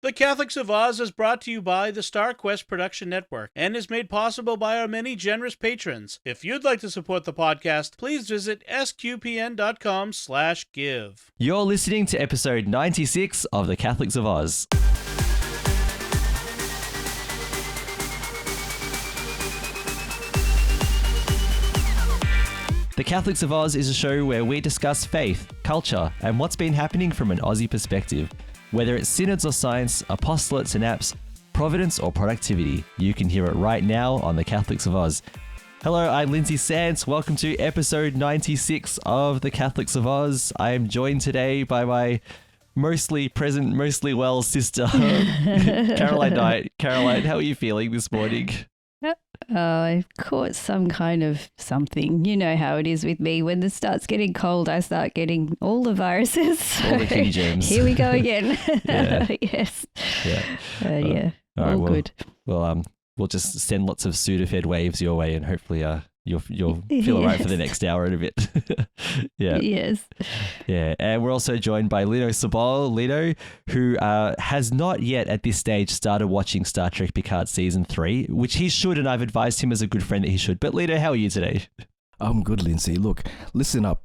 The Catholics of Oz is brought to you by the Star Quest Production Network and is made possible by our many generous patrons. If you'd like to support the podcast, please visit sqpn.com/give. You're listening to episode 96 of The Catholics of Oz. The Catholics of Oz is a show where we discuss faith, culture, and what's been happening from an Aussie perspective. Whether it's synods or science, apostolates and apps, providence or productivity, you can hear it right now on The Catholics of Oz. Hello, I'm Lindsay Sant. Welcome to episode 96 of The Catholics of Oz. I am joined today by my mostly present, mostly well sister, Caroline Knight. Caroline, how are you feeling this morning? I've caught some kind of something. You know how it is with me. When it starts getting cold, I start getting all the viruses. So all the kitty germs. Here we go again. Yeah. Yes. Yeah. Yeah. All right, all good. Well, we'll just send lots of Sudafed waves your way, and hopefully, you'll feel all right for the next hour and a bit. Yeah. Yes. Yeah. And we're also joined by Lino Saubolle. Lino, who has not yet at this stage started watching Star Trek Picard Season 3, which he should, and I've advised him as a good friend that he should. But Lino, how are you today? I'm good, Lindsay. Look, listen up.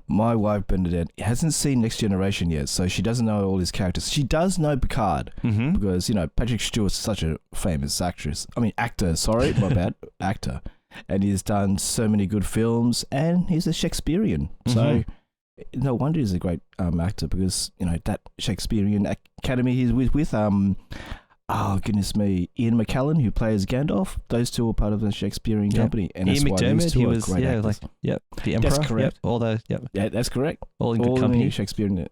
My wife, Bernadette, hasn't seen Next Generation yet, so she doesn't know all his characters. She does know Picard, because, Patrick Stewart's such a famous actor. Sorry, my bad, actor. And he's done so many good films, and he's a Shakespearean. So no wonder he's a great actor, because that Shakespearean Academy he's with Ian McKellen, who plays Gandalf. Those two are part of the Shakespearean company, and Ian that's why McDermott, these two he are was great actors. the Emperor. That's correct. Yeah, that's correct. All in good company. Shakespearean.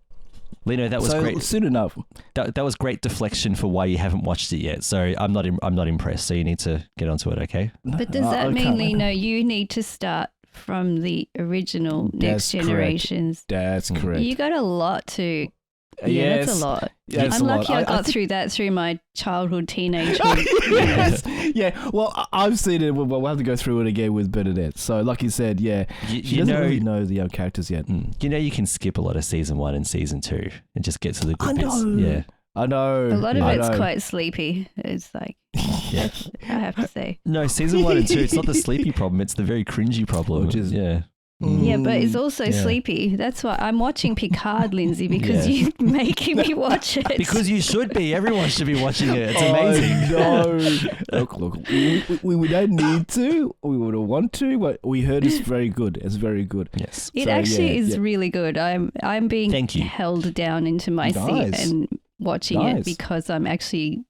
Lino, that was so great. Soon enough. That was great deflection for why you haven't watched it yet. So I'm not impressed. So you need to get onto it, okay? But does that mean, Lino, you need to start from the original Next Generations? That's correct. You got a lot to... Yeah, that's a lot. Yeah, I'm lucky I got through that through my childhood, teenagehood. Yes. Yeah. Well, I've seen it. We'll have to go through it again with Bernadette. So, like you said, she doesn't really know the characters yet. You can skip a lot of season 1 and season 2 and just get to the good bits. Yeah. I know. A lot of it's quite sleepy. It's like, I have to say. No, season 1 and 2, it's not the sleepy problem. It's the very cringy problem. Which is, yeah, but it's also sleepy. That's why I'm watching Picard, Lindsay, because you're making me watch it. Because you should be. Everyone should be watching it. It's amazing. No. Look, we don't need to. We would want to, but we heard it's very good. It's very good. Yes. It actually is really good. I'm being held down into my seat and watching it because I'm actually...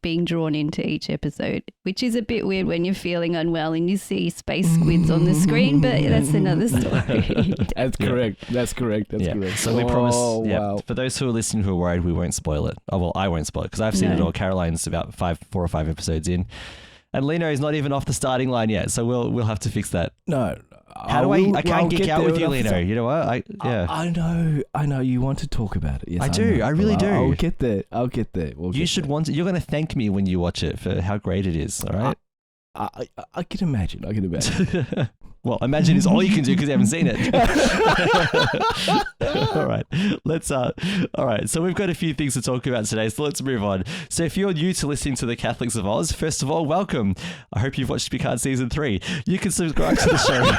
being drawn into each episode, which is a bit weird when you're feeling unwell and you see space squids on the screen, but that's another story. That's correct. That's correct. So we promise, for those who are listening who are worried, we won't spoil it. Oh, well, I won't spoil it because I've seen it all. Caroline's about 4 or 5 episodes in. And Lino is not even off the starting line yet, so we'll have to fix that. No. How do I can't geek out with you, Lino. You know what? I know. You want to talk about it. Yes, I do. I really do. I'll get there. You should want to. You're going to thank me when you watch it for how great it is. All right. I can imagine. Well, imagine is all you can do because you haven't seen it. All right. All right. So we've got a few things to talk about today. So let's move on. So if you're new to listening to the Catholics of Oz, first of all, welcome. I hope you've watched Picard Season 3. You can subscribe to the show.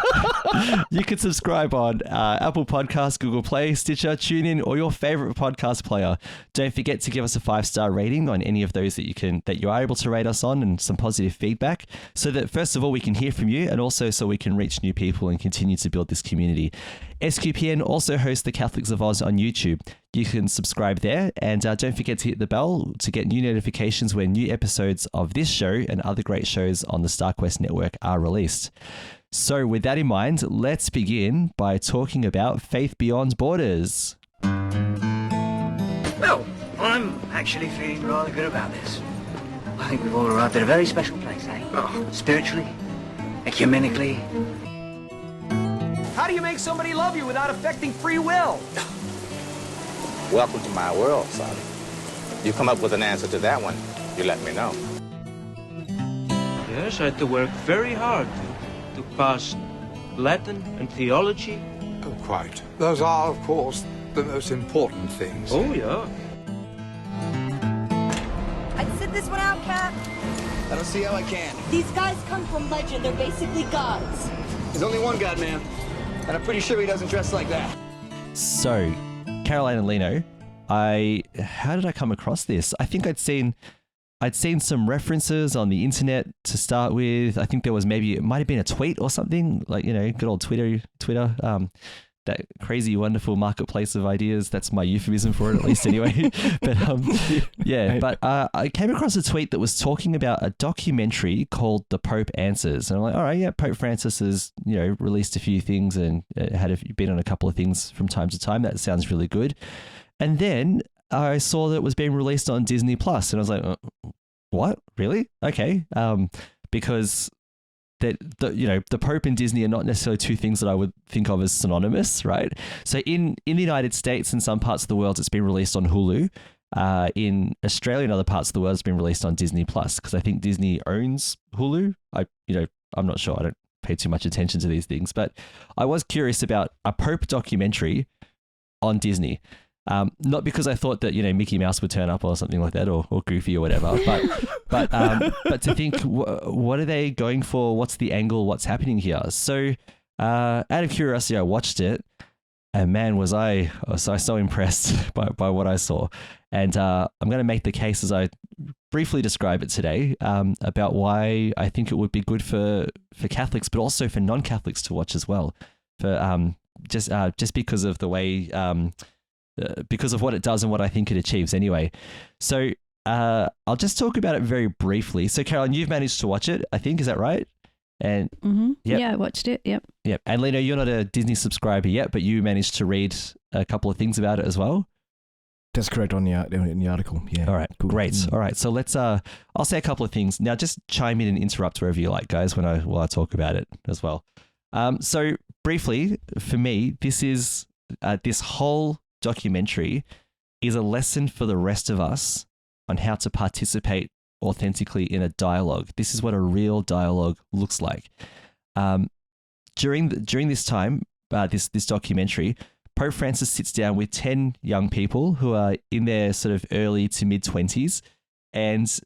You can subscribe on Apple Podcasts, Google Play, Stitcher, TuneIn, or your favorite podcast player. Don't forget to give us a 5-star rating on any of those that you are able to rate us on, and some positive feedback, so that first of all we can hear from you, and also so we can reach new people and continue to build this community. SQPN also hosts the Catholics of Oz on YouTube. You can subscribe there, and don't forget to hit the bell to get new notifications when new episodes of this show and other great shows on the Star Quest network are released. So with that in mind, let's begin by talking about Faith Beyond Borders. Well, I'm actually feeling rather good about this. I think we've all arrived at a very special place, eh? Spiritually, ecumenically. How do you make somebody love you without affecting free will? Welcome to my world, son. You come up with an answer to that one, you let me know. Yes, I had to work very hard to pass Latin and theology. Oh, quite. Those are, of course, the most important things. Oh, yeah. this one out, Cap? I don't see how I can. These guys come from legend. They're basically gods. There's only one god, man. And I'm pretty sure he doesn't dress like that. So, Caroline and Lino, how did I come across this? I think I'd seen some references on the internet to start with. I think there was it might have been a tweet or something, like, good old Twitter, that crazy, wonderful marketplace of ideas. That's my euphemism for it, at least anyway. But I came across a tweet that was talking about a documentary called The Pope Answers. And I'm like, all right, yeah, Pope Francis has, released a few things and been on a couple of things from time to time. That sounds really good. And then I saw that it was being released on Disney Plus, and I was like, what? Really? Okay. Because the Pope and Disney are not necessarily two things that I would think of as synonymous, right? So in the United States and some parts of the world, it's been released on Hulu. In Australia and other parts of the world, it's been released on Disney Plus, because I think Disney owns Hulu. I'm not sure. I don't pay too much attention to these things, but I was curious about a Pope documentary on Disney. Not because I thought that Mickey Mouse would turn up or something like that, or Goofy or whatever, but to think, what are they going for? What's the angle? What's happening here? So out of curiosity, I watched it, and man, was I so impressed by what I saw. And I'm going to make the case, as I briefly describe it today, about why I think it would be good for Catholics, but also for non-Catholics to watch as well. For just because of the way. Because of what it does and what I think it achieves anyway. So I'll just talk about it very briefly. So Caroline, you've managed to watch it, I think, is that right? And yep. Yeah, I watched it, yep. Yep. And Lino, you're not a Disney subscriber yet, but you managed to read a couple of things about it as well? That's correct, in the article, yeah. All right, cool. Great. All right, so let's, I'll say a couple of things. Now just chime in and interrupt wherever you like, guys, while I talk about it as well. So briefly, for me, this is, this whole documentary is a lesson for the rest of us on how to participate authentically in a dialogue. This is what a real dialogue looks like. During this time, this documentary, Pope Francis sits down with 10 young people who are in their sort of early to mid-20s, and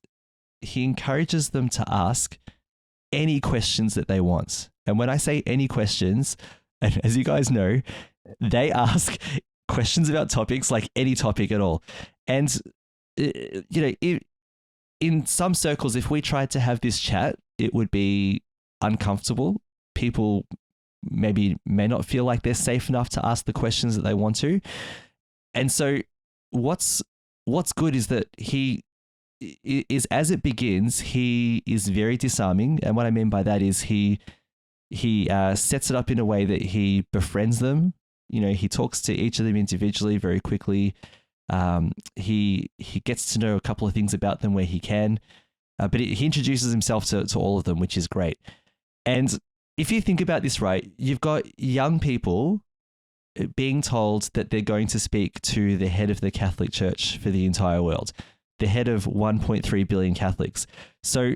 he encourages them to ask any questions that they want. And when I say any questions, and as you guys know, they ask questions about topics, like any topic at all. And, in some circles, if we tried to have this chat, it would be uncomfortable. People may not feel like they're safe enough to ask the questions that they want to. And so what's good is that he is, as it begins, he is very disarming. And what I mean by that is he sets it up in a way that he befriends them. He talks to each of them individually very quickly. He gets to know a couple of things about them where he can, but he introduces himself to all of them, which is great. And if you think about this right, you've got young people being told that they're going to speak to the head of the Catholic Church for the entire world, the head of 1.3 billion Catholics. So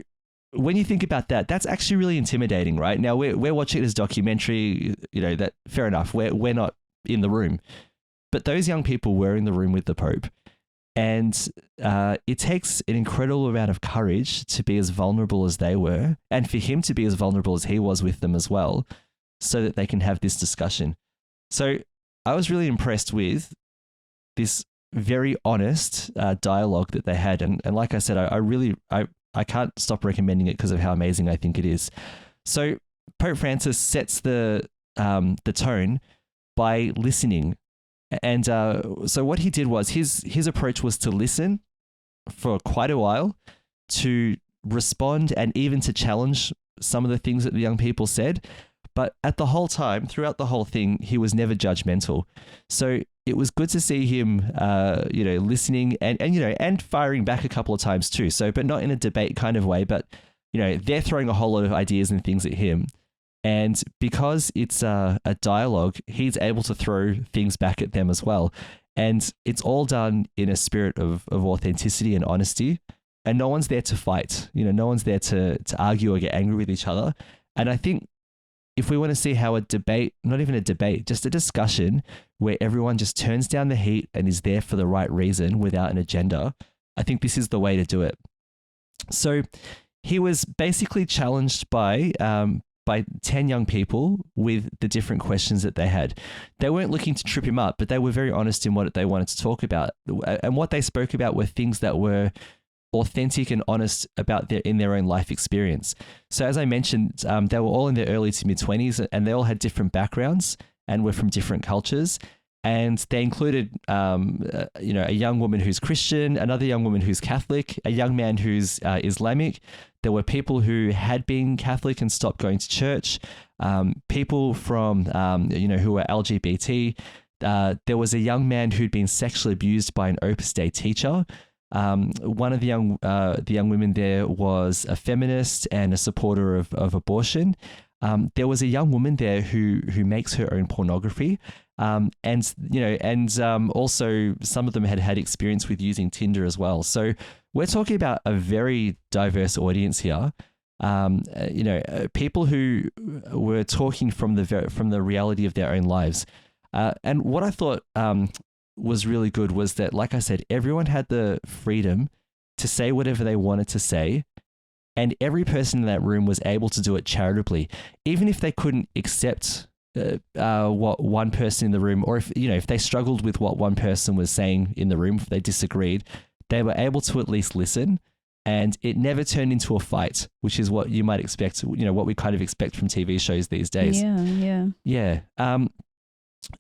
when you think about that, that's actually really intimidating, right? Now we're watching this documentary, that fair enough. We're not in the room, but those young people were in the room with the Pope, and it takes an incredible amount of courage to be as vulnerable as they were, and for him to be as vulnerable as he was with them as well, so that they can have this discussion. So I was really impressed with this very honest dialogue that they had, and like I said, I can't stop recommending it because of how amazing I think it is. So Pope Francis sets the tone by listening. And so what he did was his approach was to listen for quite a while, to respond and even to challenge some of the things that the young people said. But throughout the whole thing, he was never judgmental. So it was good to see him, listening and firing back a couple of times too. So, but not in a debate kind of way, but, they're throwing a whole lot of ideas and things at him. And because it's a dialogue, he's able to throw things back at them as well. And it's all done in a spirit of authenticity and honesty. And no one's there to fight. No one's there to argue or get angry with each other. And I think if we want to see how a debate, not even a debate, just a discussion where everyone just turns down the heat and is there for the right reason without an agenda, I think this is the way to do it. So he was basically challenged by 10 young people with the different questions that they had. They weren't looking to trip him up, but they were very honest in what they wanted to talk about. And what they spoke about were things that were authentic and honest about in their own life experience. So as I mentioned, they were all in their early to mid-20s, and they all had different backgrounds and were from different cultures. And they included, a young woman who's Christian, another young woman who's Catholic, a young man who's Islamic. There were people who had been Catholic and stopped going to church, people from, who were LGBT. There was a young man who'd been sexually abused by an Opus Dei teacher. One of the young women there was a feminist and a supporter of abortion. There was a young woman there who makes her own pornography. Also some of them had experience with using Tinder as well. So we're talking about a very diverse audience here. People who were talking from the reality of their own lives. And what I thought was really good was that, like I said, everyone had the freedom to say whatever they wanted to say. And every person in that room was able to do it charitably, even if they couldn't accept what one person in the room, or if they struggled with what one person was saying in the room, if they disagreed, they were able to at least listen, and it never turned into a fight, which is what you might expect, what we kind of expect from TV shows these days. Yeah.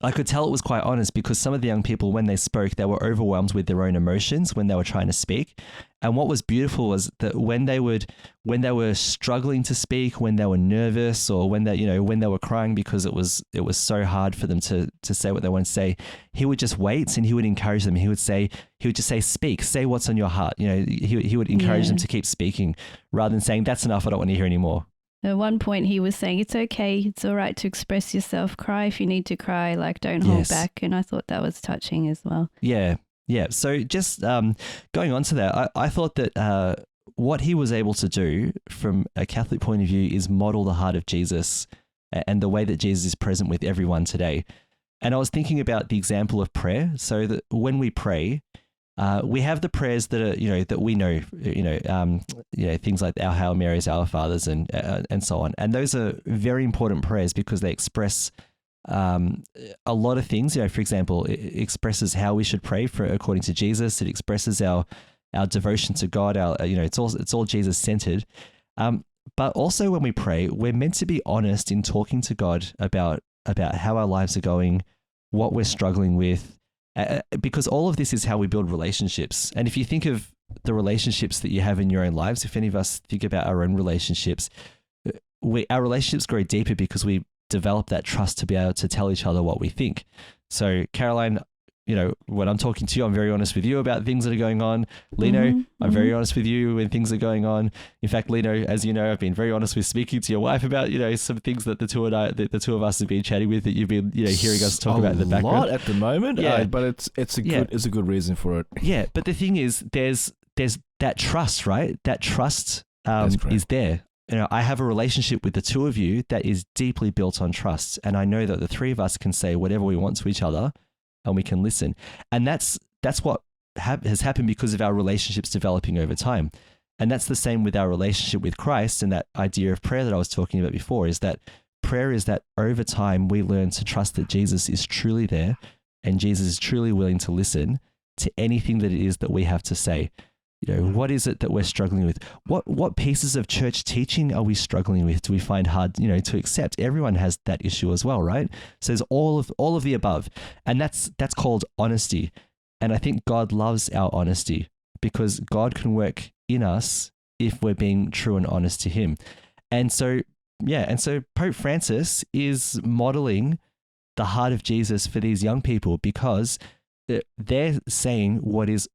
I could tell it was quite honest, because some of the young people, when they spoke, they were overwhelmed with their own emotions when they were trying to speak. And what was beautiful was that when they were struggling to speak, when they were nervous, or when they were crying because it was so hard for them to say what they want to say, he would just wait and he would encourage them. He would just say, speak, say what's on your heart. He would encourage them to keep speaking, rather than saying, that's enough, I don't want to hear anymore. At one point he was saying, it's okay, it's all right to express yourself, cry if you need to cry, like don't hold back. And I thought that was touching as well. Yeah. So just going on to that, I thought that what he was able to do from a Catholic point of view is model the heart of Jesus and the way that Jesus is present with everyone today. And I was thinking about the example of prayer. So that when we pray, we have the prayers that are, that we know, things like our Hail Marys, Our Fathers, and so on. And those are very important prayers because they express a lot of things. For example, it expresses how we should pray according to Jesus. It expresses our devotion to God. It's all Jesus centered. But also when we pray, we're meant to be honest in talking to God about how our lives are going, what we're struggling with. Because all of this is how we build relationships. And if you think of the relationships that you have in your own lives, if any of us think about our own relationships, our relationships grow deeper because we develop that trust to be able to tell each other what we think. So Caroline, when I'm talking to you, I'm very honest with you about things that are going on. Lino, I'm very honest with you when things are going on. In fact, Lino, as you know, I've been very honest with speaking to your wife about, some things that the two of us have been chatting with, that you've been, hearing us talk about in the background. A lot at the moment, but it's a good reason for it. Yeah, but the thing is, there's that trust, right? That trust is there. I have a relationship with the two of you that is deeply built on trust, and I know that the three of us can say whatever we want to each other, and we can listen. And that's what has happened because of our relationships developing over time. And that's the same with our relationship with Christ, and that idea of prayer that I was talking about before, is that prayer is that over time we learn to trust that Jesus is truly there, and Jesus is truly willing to listen to anything that it is that we have to say. What is it that we're struggling with? What pieces of church teaching are we struggling with? Do we find hard, to accept? Everyone has that issue as well, right? So there's all of the above, and that's called honesty. And I think God loves our honesty, because God can work in us if we're being true and honest to Him. And so Pope Francis is modeling the heart of Jesus for these young people, because they're saying what is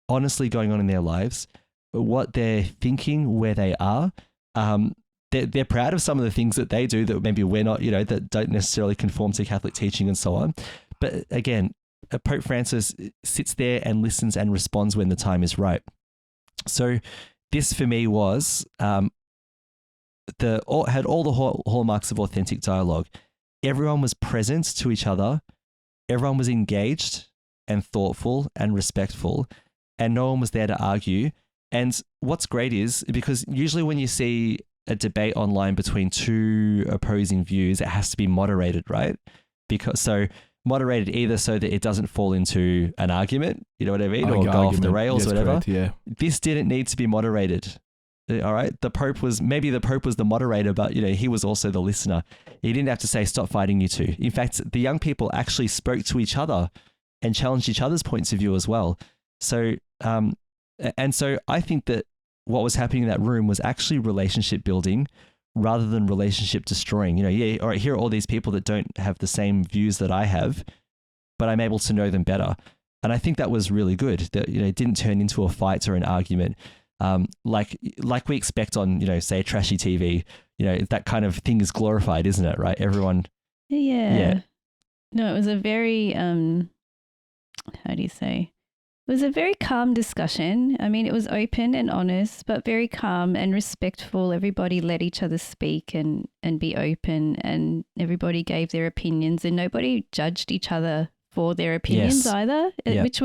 honestly going on in their lives, what they're thinking, where they are. They're proud of some of the things that they do that maybe we're not, that don't necessarily conform to Catholic teaching and so on. But again, Pope Francis sits there and listens and responds when the time is right. So this for me was had all the hallmarks of authentic dialogue. Everyone was present to each other. Everyone was engaged and thoughtful and respectful. And no one was there to argue. And what's great is because usually when you see a debate online between two opposing views, it has to be moderated, right? Moderated either so that it doesn't fall into an argument, you know what I mean, or go off the rails, whatever. Correct, yeah. This didn't need to be moderated. All right. The Pope was the moderator, but he was also the listener. He didn't have to say, stop fighting, you two. In fact, the young people actually spoke to each other and challenged each other's points of view as well. So, so I think that what was happening in that room was actually relationship building rather than relationship destroying. All right, here are all these people that don't have the same views that I have, but I'm able to know them better. And I think that was really good. That it didn't turn into a fight or an argument. Like we expect on, say, trashy TV, that kind of thing is glorified, isn't it? Right? Everyone. Yeah. No, it was a very, how do you say? It was a very calm discussion. I mean, it was open and honest, but very calm and respectful. Everybody let each other speak and be open, and everybody gave their opinions, and nobody judged each other for their opinions either, which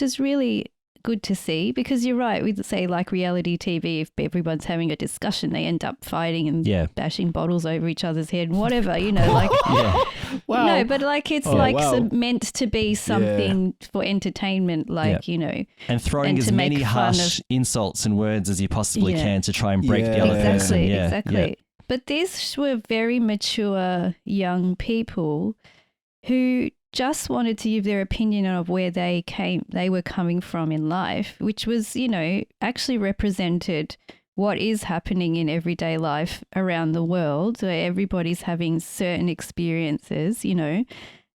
is really good to see, because you're right. We'd say like reality TV, if everyone's having a discussion, they end up fighting and bashing bottles over each other's head and whatever, like. Wow. No, but like it's meant to be something for entertainment, like, and throwing as many harsh insults and words as you possibly can to try and break the other person. Exactly. But these were very mature young people who just wanted to give their opinion of where they were coming from in life, which was, actually represented what is happening in everyday life around the world, where everybody's having certain experiences,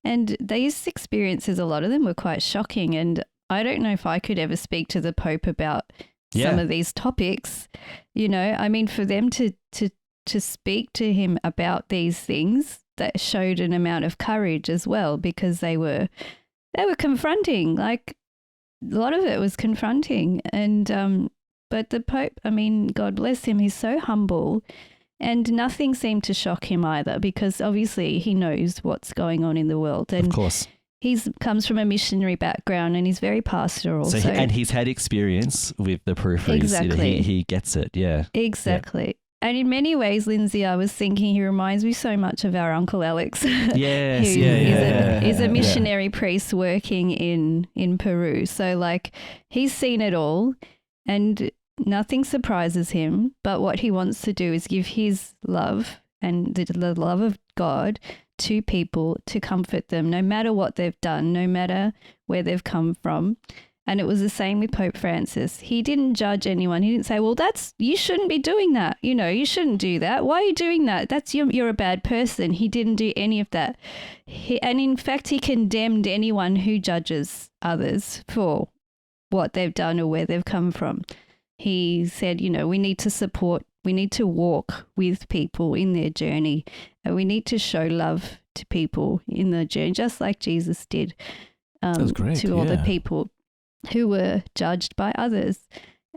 and these experiences, a lot of them were quite shocking. And I don't know if I could ever speak to the Pope about some of these topics, I mean, for them to speak to him about these things, that showed an amount of courage as well, because they were confronting, like a lot of it was confronting. And but the Pope, I mean, God bless him, he's so humble, and nothing seemed to shock him either, because obviously he knows what's going on in the world. And of course, he comes from a missionary background and he's very pastoral. And he's had experience with the peripheries. Exactly. He gets it. Yeah. Exactly. Yeah. And in many ways, Lindsay, I was thinking he reminds me so much of our Uncle Alex. Yes, He's a missionary priest working in Peru. So like he's seen it all and nothing surprises him. But what he wants to do is give his love and the love of God to people to comfort them, no matter what they've done, no matter where they've come from. And it was the same with Pope Francis. He didn't judge anyone. He didn't say, well, you shouldn't be doing that. You shouldn't do that. Why are you doing that? You're a bad person. He didn't do any of that. And in fact, he condemned anyone who judges others for what they've done or where they've come from. He said, we need to walk with people in their journey, and we need to show love to people in the journey, just like Jesus did to all the people who were judged by others.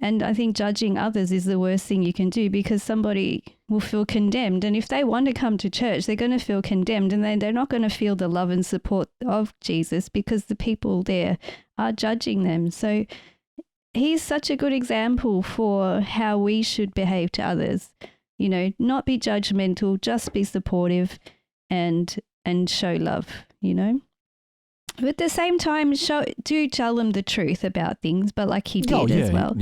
And I think judging others is the worst thing you can do, because somebody will feel condemned. And if they want to come to church, they're going to feel condemned, and they're not going to feel the love and support of Jesus, because the people there are judging them. So he's such a good example for how we should behave to others. Not be judgmental, just be supportive and show love, But at the same time, do tell them the truth about things, but like he did as well.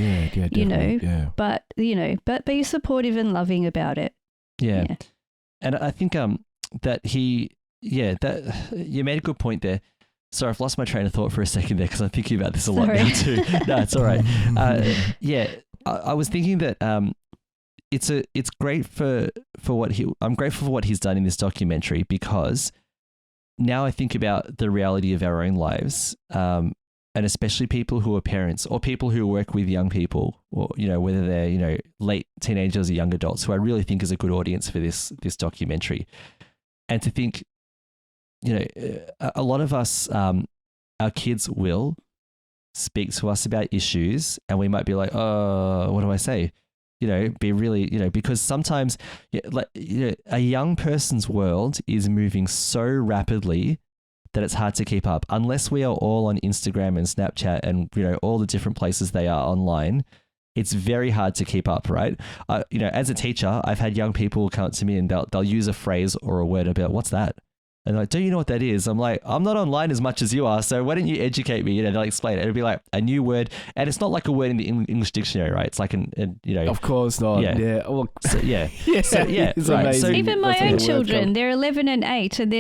But be supportive and loving about it. Yeah. And I think that you made a good point there. Sorry, I've lost my train of thought for a second there, because I'm thinking about this a lot now too. No, it's all right. I was thinking that it's great for I'm grateful for what he's done in this documentary, because now I think about the reality of our own lives, and especially people who are parents or people who work with young people, or whether they're late teenagers or young adults, who I really think is a good audience for this documentary. And to think, a lot of us, our kids will speak to us about issues, and we might be like, oh, what do I say? Be really, because sometimes a young person's world is moving so rapidly that it's hard to keep up. Unless we are all on Instagram and Snapchat and, all the different places they are online, it's very hard to keep up, right? As a teacher, I've had young people come up to me and they'll use a phrase or a word about what's that? And they're like, do you know what that is? I'm like, I'm not online as much as you are, so why don't you educate me? They'll explain it. It'll be like a new word, and it's not like a word in the English dictionary, right? It's like Of course not. Yeah. Well, yeah. It's right. amazing. So even my own children, they're 11 and 8, and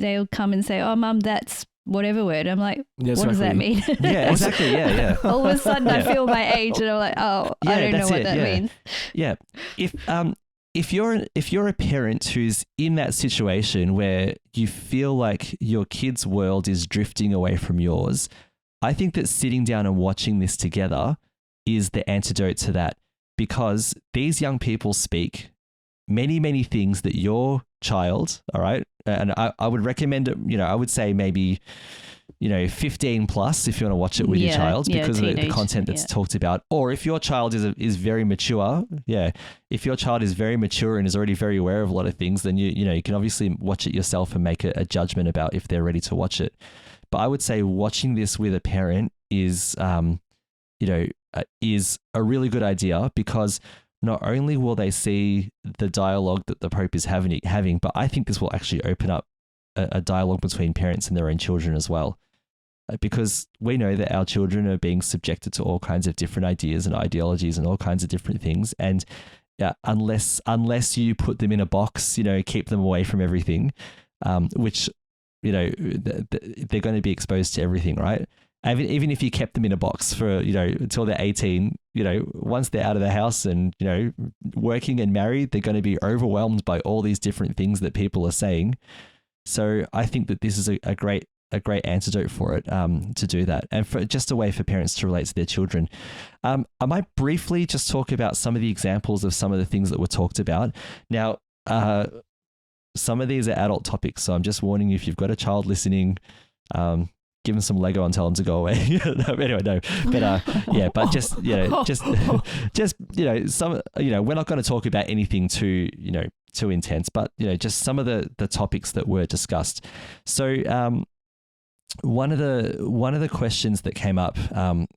they'll come and say, "Oh, Mum, that's whatever word." I'm like, what does that mean? Yeah, exactly. Yeah. All of a sudden, I feel my age, and I'm like, oh, I don't know what that means. Yeah. If you're a parent who's in that situation where you feel like your kid's world is drifting away from yours, I think that sitting down and watching this together is the antidote to that, because these young people speak many, many things that your child, all right, and I would recommend it, I would say maybe 15 plus if you want to watch it with your child, because of the content that's talked about. Or if your child is very mature, if your child is very mature and is already very aware of a lot of things, then you can obviously watch it yourself and make a judgment about if they're ready to watch it. But I would say watching this with a parent is a really good idea, because not only will they see the dialogue that the Pope is having, but I think this will actually open up a dialogue between parents and their own children as well. Because we know that our children are being subjected to all kinds of different ideas and ideologies and all kinds of different things. And unless you put them in a box, keep them away from everything, which, they're going to be exposed to everything, right? Even if you kept them in a box for, until they're 18, once they're out of the house and, working and married, they're going to be overwhelmed by all these different things that people are saying. So I think that this is a great antidote for it, to do that, and for just a way for parents to relate to their children. I might briefly just talk about some of the examples of some of the things that were talked about. Now, some of these are adult topics, so I'm just warning you, if you've got a child listening, give them some Lego and tell them to go away. Anyway, no, but just some, we're not going to talk about anything too intense, but just some of the topics that were discussed. So one of the questions that came up that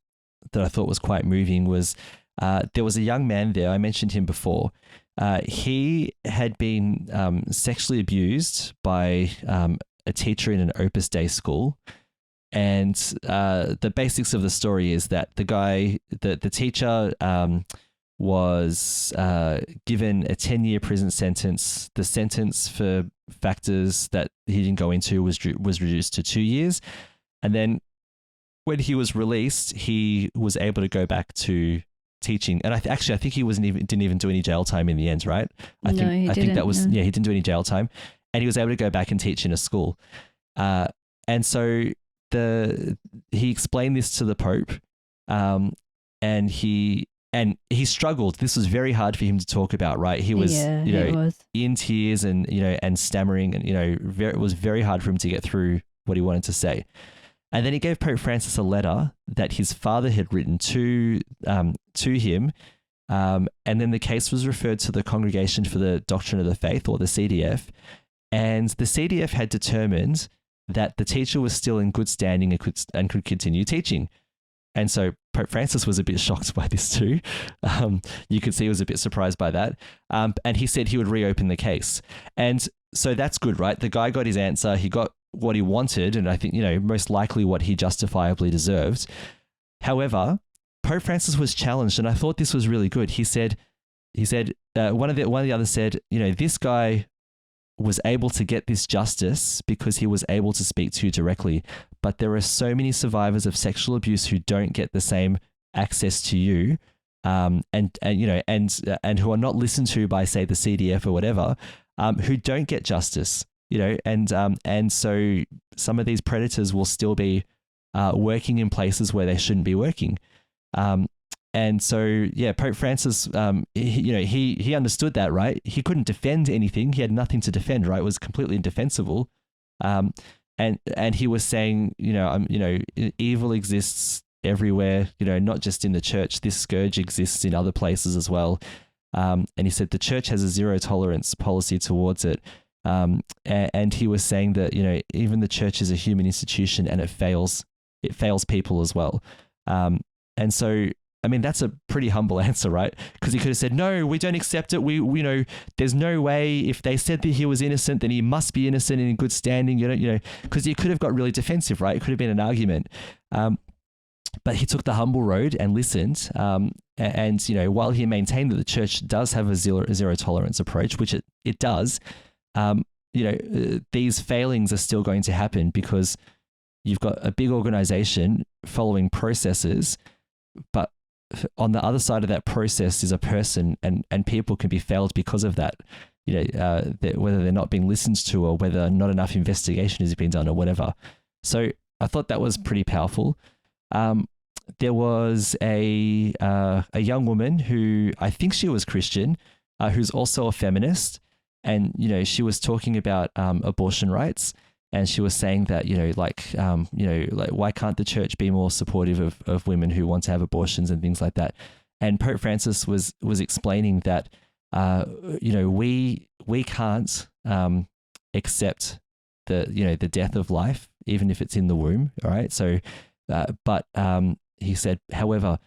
I thought was quite moving was, there was a young man there, I mentioned him before. He had been sexually abused by a teacher in an Opus Dei school. And the basics of the story is that the teacher was given a 10-year prison sentence. The sentence for factors that he didn't go into was reduced to 2 years. And then when he was released, he was able to go back to teaching. And I think he didn't even do any jail time in the end, right? I think that was, he didn't do any jail time. And he was able to go back and teach in a school. And so he explained this to the Pope, and he struggled. This was very hard for him to talk about, right? He was, in tears and stammering, and it was very hard for him to get through what he wanted to say. And then he gave Pope Francis a letter that his father had written to him, and then the case was referred to the Congregation for the Doctrine of the Faith, or the CDF, and the CDF had determined that the teacher was still in good standing and could continue teaching. And so Pope Francis was a bit shocked by this too. You could see he was a bit surprised by that. And he said he would reopen the case. And so that's good, right? The guy got his answer. He got what he wanted, and I think, most likely what he justifiably deserved. However, Pope Francis was challenged, and I thought this was really good. He said, one of the others said, this guy was able to get this justice because he was able to speak to you directly. But there are so many survivors of sexual abuse who don't get the same access to you, and who are not listened to by, say, the CDF or whatever, who don't get justice, and so some of these predators will still be working in places where they shouldn't be working. And so, Pope Francis, he understood that, right? He couldn't defend anything. He had nothing to defend, right? It was completely indefensible. And he was saying, evil exists everywhere, not just in the church. This scourge exists in other places as well. And he said the church has a zero tolerance policy towards it. And he was saying that, even the church is a human institution and it fails people as well. And so, I mean, that's a pretty humble answer, right? Because he could have said, no, we don't accept it. We there's no way. If they said that he was innocent, then he must be innocent and in good standing. Because he could have got really defensive, right? It could have been an argument. But he took the humble road and listened. And while he maintained that the church does have a zero tolerance approach, which it does, these failings are still going to happen because you've got a big organization following processes, but on the other side of that process is a person, and people can be failed because of that. Whether they're not being listened to or whether not enough investigation has been done or whatever. So I thought that was pretty powerful. There was a young woman who I think she was Christian, who's also a feminist, and she was talking about abortion rights, and she was saying that why can't the church be more supportive of women who want to have abortions and things like that. And Pope Francis was explaining that we can't accept the death of life even if it's in the womb. All right, so but he said, however,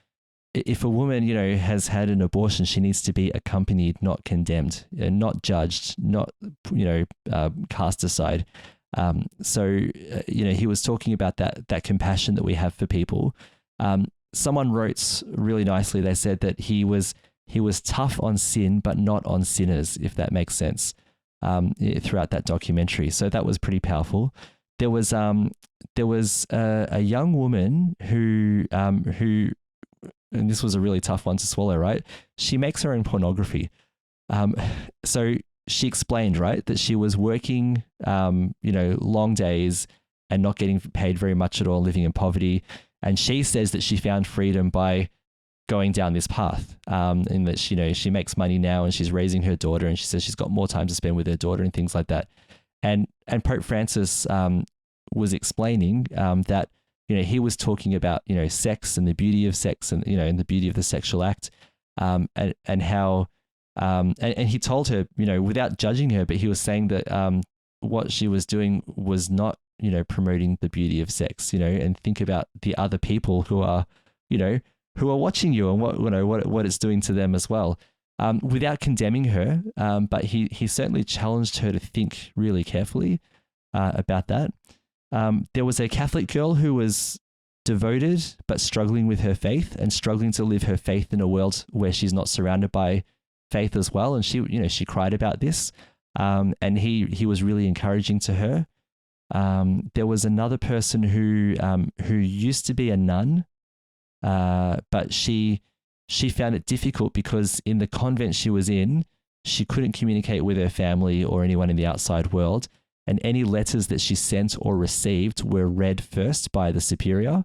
if a woman, has had an abortion, she needs to be accompanied, not condemned, and not judged, not, cast aside. So he was talking about that compassion that we have for people. Someone wrote really nicely. They said that he was tough on sin, but not on sinners, if that makes sense, throughout that documentary. So that was pretty powerful. There was a young woman who, and this was a really tough one to swallow, right? She makes her own pornography. So she explained, right, that she was working, long days and not getting paid very much at all, living in poverty. And she says that she found freedom by going down this path, in that she makes money now and she's raising her daughter, and she says she's got more time to spend with her daughter and things like that. And Pope Francis was explaining that he was talking about sex and the beauty of sex and and the beauty of the sexual act, and how and he told her without judging her, but he was saying that what she was doing was not promoting the beauty of sex, and think about the other people who are watching you and what it's doing to them as well. Without condemning her, but he certainly challenged her to think really carefully about that. There was a Catholic girl who was devoted but struggling with her faith and struggling to live her faith in a world where she's not surrounded by faith as well. And she cried about this, and he was really encouraging to her. There was another person who used to be a nun, but she found it difficult because in the convent she was in, she couldn't communicate with her family or anyone in the outside world. And any letters that she sent or received were read first by the superior,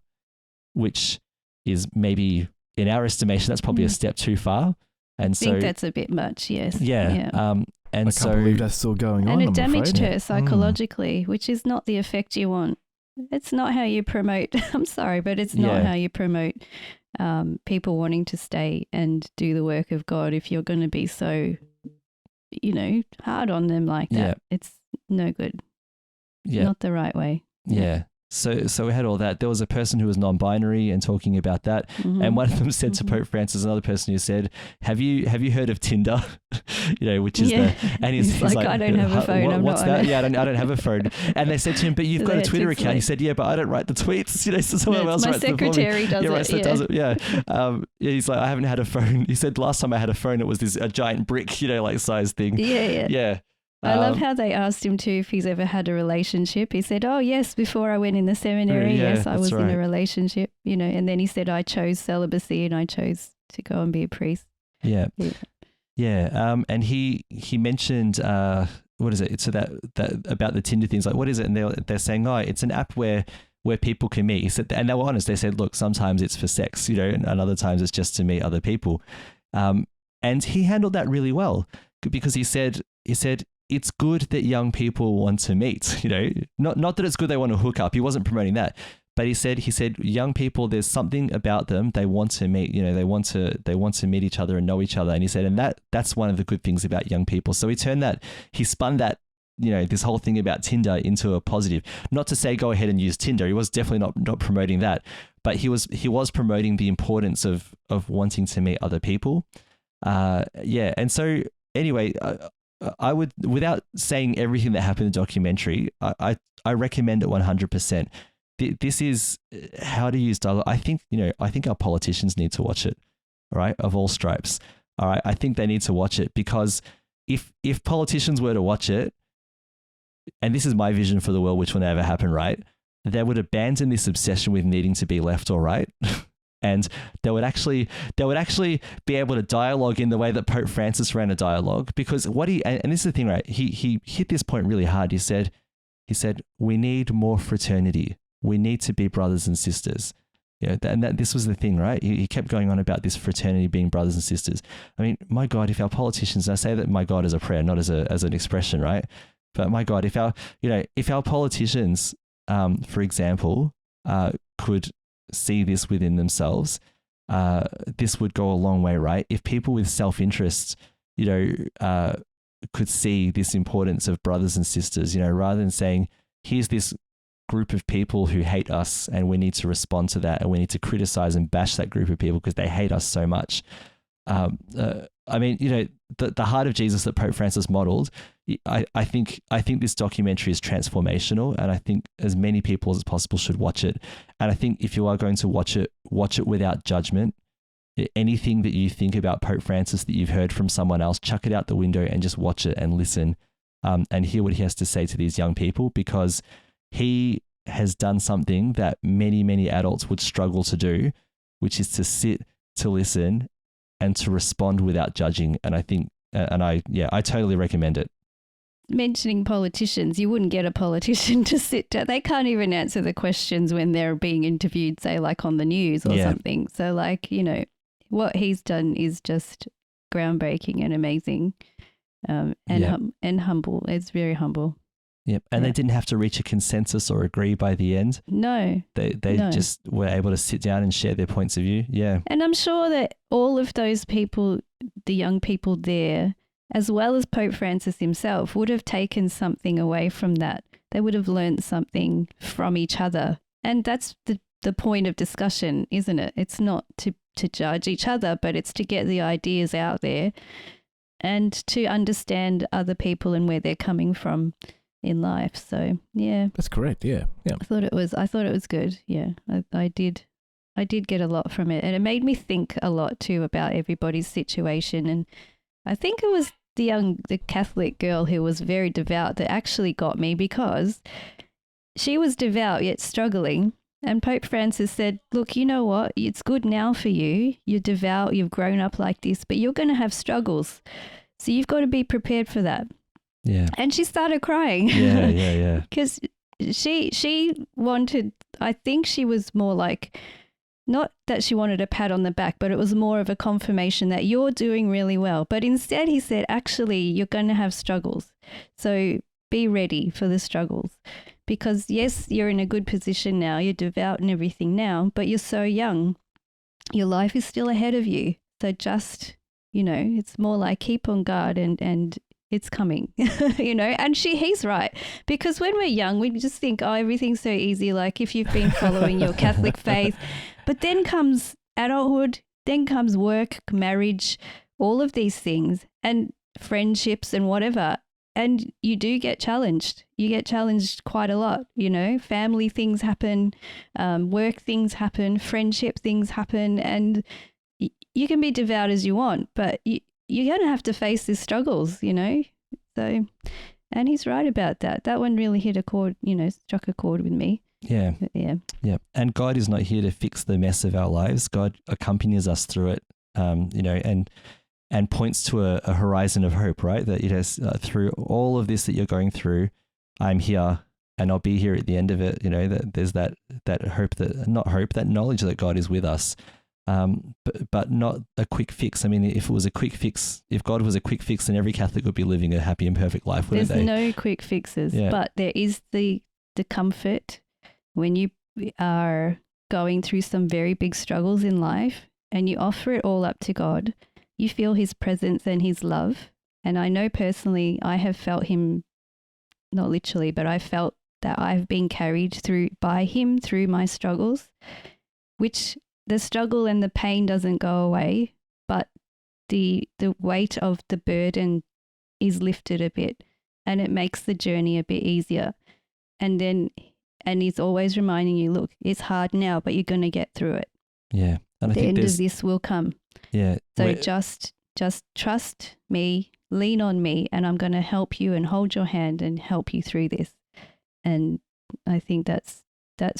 which is maybe, in our estimation, that's probably a step too far. And I think that's a bit much, yes. Yeah. And I can't believe that's still going on. And it damaged her psychologically, which is not the effect you want. It's not how you promote, I'm sorry, but it's not how you promote people wanting to stay and do the work of God if you're going to be so, hard on them like that. Yeah. It's no good. Yeah. Not the right way. Yeah. So we had all that. There was a person who was non-binary and talking about that. Mm-hmm. And one of them said to Pope Francis, another person who said, have you heard of Tinder? Which is and he's like, I don't have a phone. What's that? Yeah, I don't have a phone. And they said to him, but you've got a Twitter account. He said, yeah, but I don't write the tweets. So someone else writes them for me. My secretary does it. Right, so does it. Yeah. He's like, I haven't had a phone. He said, last time I had a phone, it was a giant brick, size thing. Yeah. I love how they asked him too if he's ever had a relationship. He said, oh, yes, before I went in the seminary, yes, I was in a relationship, and then he said, I chose celibacy and I chose to go and be a priest. Yeah. And he mentioned, what is it? So that about the Tinder things, like, what is it? And they're saying, oh, it's an app where people can meet. He said, and they were honest. They said, look, sometimes it's for sex, and other times it's just to meet other people. And he handled that really well because he said, it's good that young people want to meet, not that it's good they want to hook up. He wasn't promoting that, but he said young people, there's something about them they want to meet, they want to meet each other and know each other. And he said, and that's one of the good things about young people. So he spun that this whole thing about Tinder into a positive. Not to say go ahead and use Tinder. He was definitely not promoting that, but he was promoting the importance of wanting to meet other people. And so anyway, I would, without saying everything that happened in the documentary, I recommend it 100%. This is how to use dialogue. I think our politicians need to watch it, all right, of all stripes. All right, I think they need to watch it, because if politicians were to watch it, and this is my vision for the world, which will never happen, right? They would abandon this obsession with needing to be left or right. And they would actually be able to dialogue in the way that Pope Francis ran a dialogue, because and this is the thing, right? He hit this point really hard. He said, we need more fraternity. We need to be brothers and sisters. This was the thing, right? He kept going on about this fraternity being brothers and sisters. I mean, my God, if our politicians, I say that my God as a prayer, not as an expression, right? But my God, if our politicians, for example, could see this within themselves, this would go a long way, right? If people with self-interest, could see this importance of brothers and sisters, rather than saying, here's this group of people who hate us and we need to respond to that and we need to criticize and bash that group of people because they hate us so much. The heart of Jesus that Pope Francis modeled, I think this documentary is transformational, and I think as many people as possible should watch it. And I think if you are going to watch it without judgment. Anything that you think about Pope Francis that you've heard from someone else, chuck it out the window and just watch it and listen, and hear what he has to say to these young people, because he has done something that many, many adults would struggle to do, which is to sit, to listen, and to respond without judging. And I think, I totally recommend it. Mentioning politicians, you wouldn't get a politician to sit down. They can't even answer the questions when they're being interviewed, say like on the news or something. So what he's done is just groundbreaking and amazing, and humble. It's very humble. Yep. And they didn't have to reach a consensus or agree by the end. No. They just were able to sit down and share their points of view. Yeah. And I'm sure that all of those people, the young people there, as well as Pope Francis himself, would have taken something away from that. They would have learned something from each other. And that's the point of discussion, isn't it? It's not to judge each other, but it's to get the ideas out there and to understand other people and where they're coming from in life. So yeah, that's correct. Yeah. I thought it was good. Yeah, I did get a lot from it, and it made me think a lot too about everybody's situation. And I think it was the Catholic girl who was very devout that actually got me, because she was devout yet struggling. And Pope Francis said, look, you know what? It's good now for you. You're devout. You've grown up like this, but you're going to have struggles. So you've got to be prepared for that. Yeah. And she started crying. Yeah. Because she wanted, I think she was more like, not that she wanted a pat on the back, but it was more of a confirmation that you're doing really well. But instead he said, actually, you're going to have struggles. So be ready for the struggles. Because yes, you're in a good position now, you're devout and everything now, but you're so young. Your life is still ahead of you. So just, it's more like keep on guard and it's coming, and he's right. Because when we're young, we just think, oh, everything's so easy. Like if you've been following your Catholic faith, but then comes adulthood, then comes work, marriage, all of these things and friendships and whatever. And you do get challenged. You get challenged quite a lot, family things happen, work things happen, friendship things happen, and you can be devout as you want, but you're going to have to face these struggles, So, and he's right about that. That one really hit a chord, struck a chord with me. Yeah. Yeah. And God is not here to fix the mess of our lives. God accompanies us through it, and points to a horizon of hope, right? That it has through all of this that you're going through, I'm here and I'll be here at the end of it. That there's that hope, that knowledge that God is with us, but not a quick fix. I mean, if God was a quick fix, then every Catholic would be living a happy and perfect life, wouldn't they? There's no quick fixes, but there is the comfort when you are going through some very big struggles in life and you offer it all up to God. You feel his presence and his love. And I know personally I have felt him not literally, but I felt that I've been carried through by him through my struggles, which the struggle and the pain doesn't go away, but the weight of the burden is lifted a bit, and it makes the journey a bit easier. And he's always reminding you, look, it's hard now, but you're going to get through it. Yeah. And the end of this will come. Yeah. So just trust me, lean on me, and I'm going to help you and hold your hand and help you through this. And I think that's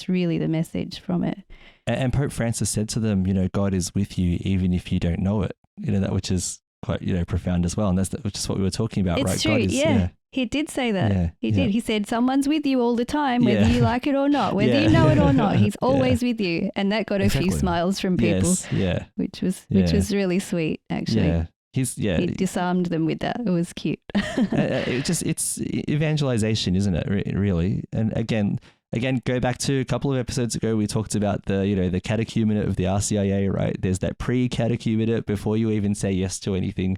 really the message from it. And Pope Francis said to them, God is with you even if you don't know it. That which is quite, profound as well. And which is what we were talking about, it's right? It's true, God is, yeah. He did say that. Yeah, he did. He said, someone's with you all the time, whether you like it or not, whether you know it or not. He's always with you. And that got a few smiles from people, which was really sweet, actually. Yeah. He disarmed them with that. It was cute. It's evangelization, isn't it? Really. And again, go back to a couple of episodes ago, we talked about the catechumenate of the RCIA, right? There's that pre-catechumenate before you even say yes to anything.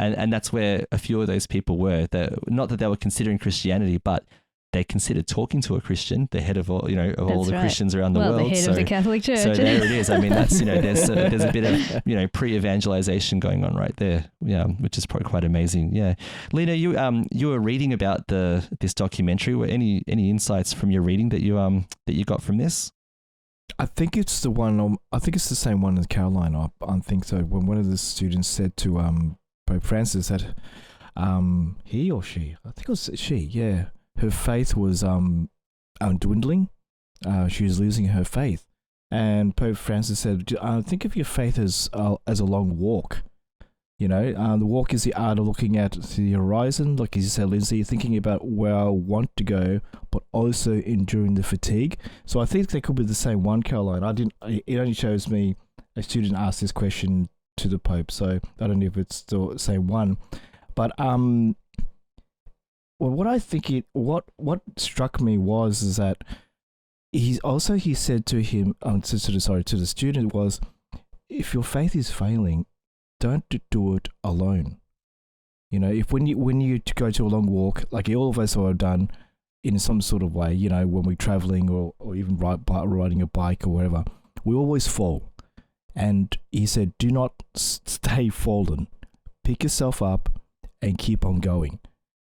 And that's where a few of those people were. Not that they were considering Christianity, but they considered talking to a Christian, the head of all, of all the Christians around the world. The head of the Catholic Church. So there it is. I mean, that's, there's a bit of, pre-evangelization going on right there. Yeah, which is probably quite amazing. Yeah. Lino, you were reading about this documentary. Were any insights from your reading that you got from this? I think it's the one. I think it's the same one as Caroline. I think so. When one of the students said to Pope Francis that he or she, I think it was she, yeah, her faith was dwindling. She was losing her faith, and Pope Francis said, "Think of your faith as a long walk. The walk is the art of looking at the horizon, like you said, Lindsay, thinking about where I want to go, but also enduring the fatigue." So I think they could be the same one, Caroline. It only shows me a student asked this question to the Pope, so I don't know if it's the same one. But what I think what struck me is that he said to him to the student was, if your faith is failing, don't do it alone. If when you go to a long walk, like all of us have done in some sort of way, when we're traveling or even riding a bike or whatever, we always fall. And he said, do not stay fallen. Pick yourself up and keep on going.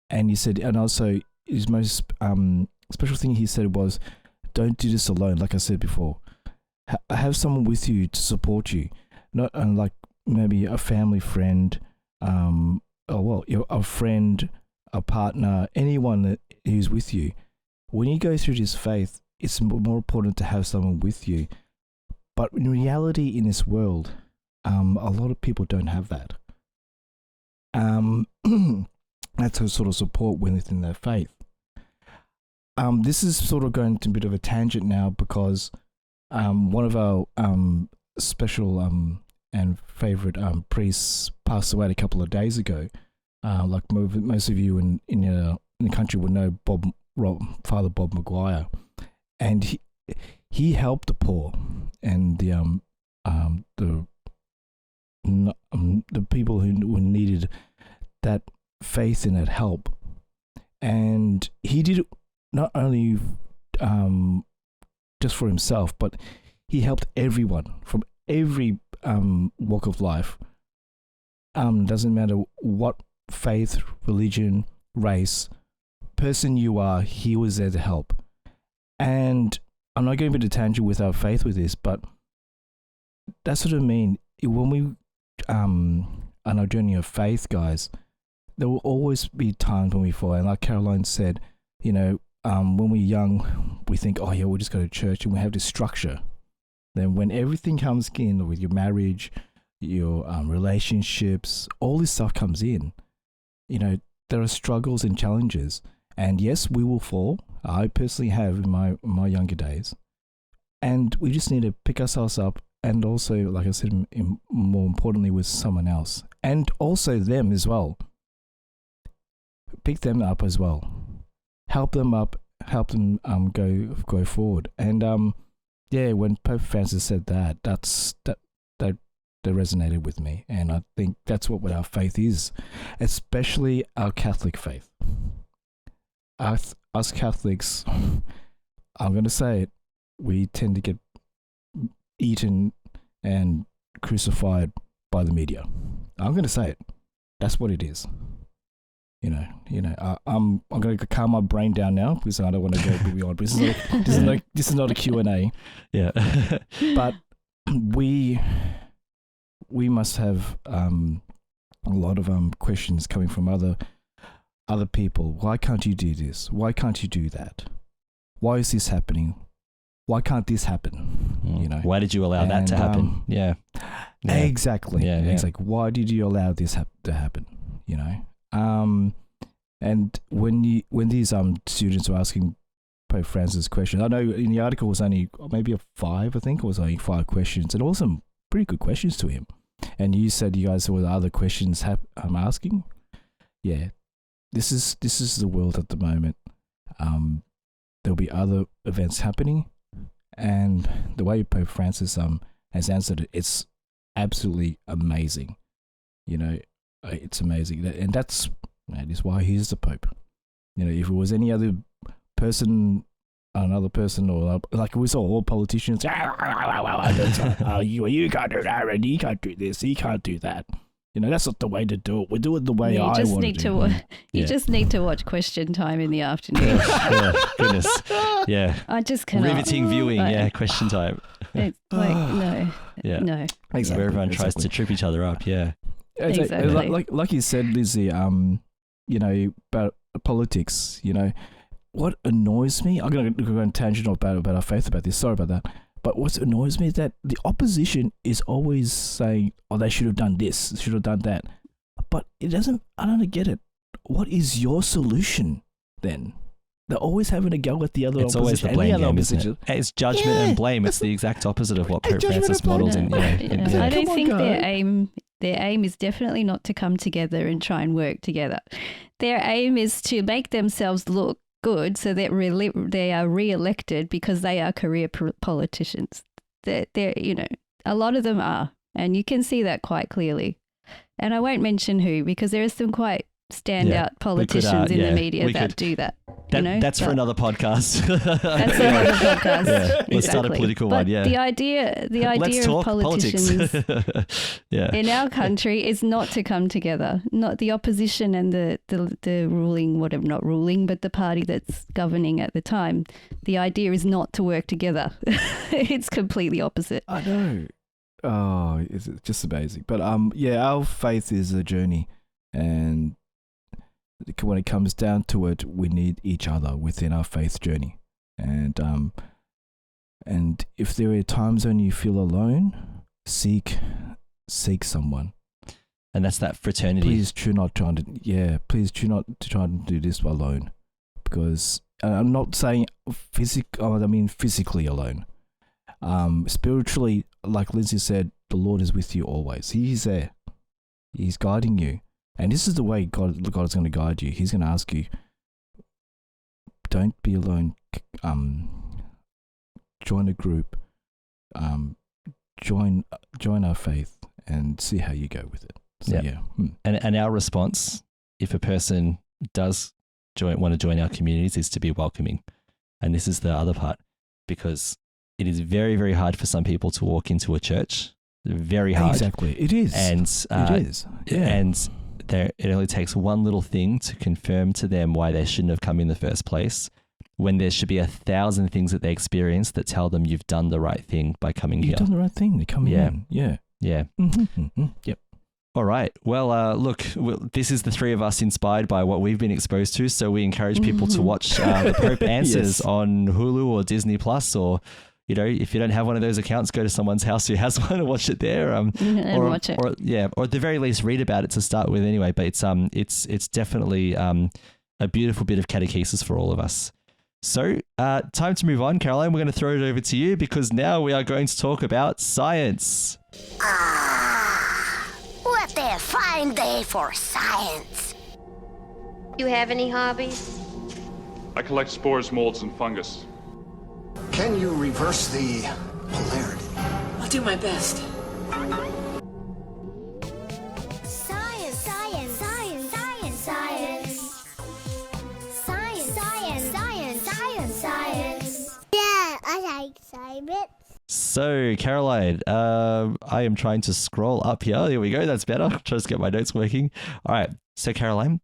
And he said, and also his most special thing he said was, don't do this alone. Like I said before, have someone with you to support you. Not like maybe a family friend, a friend, a partner, anyone that is with you. When you go through this faith, it's more important to have someone with you. But in reality, in this world, a lot of people don't have that. That's a sort of support within their faith. This is sort of going to a bit of a tangent now because one of our special and favorite priests passed away a couple of days ago. Like most of you in the country would know Father Bob Maguire, and he helped the poor and the people who needed that faith and that help. And he did it not only just for himself, but he helped everyone from every walk of life. Doesn't matter what faith, religion, race, person you are, he was there to help. And I'm not going to be a tangent with our faith with this, but that's what I mean. When we on our journey of faith, guys, there will always be times when we fall. And like Caroline said, when we're young, we think, oh yeah, we'll just go to church, and we have this structure. Then when everything comes in with your marriage, your relationships, all this stuff comes in, there are struggles and challenges. And yes, we will fall. I personally have in my younger days. And we just need to pick ourselves up, and also, like I said, more importantly, with someone else. And also them as well. Pick them up as well. Help them up, help them go forward. And when Pope Francis said that resonated with me. And I think that's what our faith is, especially our Catholic faith. us Catholics, I'm going to say it, we tend to get eaten and crucified by the media. I'm going to say it. That's what it is. I'm going to calm my brain down now because I don't want to go beyond. This is not a Q&A. Yeah. But we must have a lot of questions coming from other people. Why can't you do this? Why can't you do that? Why is this happening? Why can't this happen? Why did you allow that to happen? Exactly. It's like, why did you allow this to happen? And when these students were asking Pope Francis questions, I know in the article it was only maybe a 5. I think it was only 5 questions, and all some pretty good questions to him. And you said you guys saw the other questions I'm asking. Yeah, this is the world at the moment. There'll be other events happening. And the way Pope Francis has answered it, it's absolutely amazing. It's amazing, and that is why he's the Pope. If it was any other person, another person, or like we saw all politicians, you can't do that, and he can't do this, he can't do that. That's not the way to do it. We do it the way I want to do it. You just need to watch Question Time in the afternoon. Goodness. Yeah. I just cannot. Riveting viewing, Question Time. It's like, no. Yeah. No. Exactly. Where everyone tries to trip each other up, yeah. Exactly. Like you said, Lizzie, about politics, what annoys me, I'm going to go on a tangent about our faith about this, sorry about that. But what annoys me is that the opposition is always saying, oh, they should have done this, should have done that. But I don't get it. What is your solution then? They're always having a go at the other opposition. It's always the blame game, isn't it? It's judgment and blame. It's the exact opposite of what Pope Francis modelled in. I don't think their aim is definitely not to come together and try and work together. Their aim is to make themselves look good so that they are re-elected because they are career politicians. They're a lot of them are, and you can see that quite clearly. And I won't mention who because there are some quite standout politicians in the media that do that. That's for another podcast. That's another podcast. Yeah. Let's start a political one. Yeah. The idea of politicians in our country is not to come together. Not the opposition and the ruling, whatever, not ruling, but the party that's governing at the time. The idea is not to work together. It's completely opposite. I know. Oh, it's just amazing. But our faith is a journey, and when it comes down to it, we need each other within our faith journey. And if there are times when you feel alone, seek someone. And that's that fraternity. Please try not to try and do this alone, because I'm not saying physically alone. Spiritually, like Lindsay said, the Lord is with you always. He's there. He's guiding you. And this is the way God is going to guide you. He's going to ask you, don't be alone. Join a group. Join our faith and see how you go with it. So, And our response, if a person does want to join our communities, is to be welcoming. And this is the other part, because it is very, very hard for some people to walk into a church. Very hard. Exactly. It is. And it is. Yeah. And it only takes one little thing to confirm to them why they shouldn't have come in the first place, when there should be 1,000 things that they experience that tell them you've done the right thing by coming here. You've done the right thing. They come in. Yeah. Yeah. Mm-hmm. Yep. All right. Well, look, this is the three of us inspired by what we've been exposed to. So we encourage people to watch The Pope Answers on Hulu or Disney Plus, or, if you don't have one of those accounts, go to someone's house who has one and watch it there. And watch it. Or at the very least, read about it to start with anyway. But it's definitely a beautiful bit of catechesis for all of us. So time to move on, Caroline. We're going to throw it over to you, because now we are going to talk about science. What a fine day for science. You have any hobbies? I collect spores, molds, and fungus. Can you reverse the polarity? I'll do my best. Science, science, science, science, science. Science, science, So, Caroline, I am trying to scroll up here. Here we go. That's better. Trying to get my notes working. All right. So, Caroline,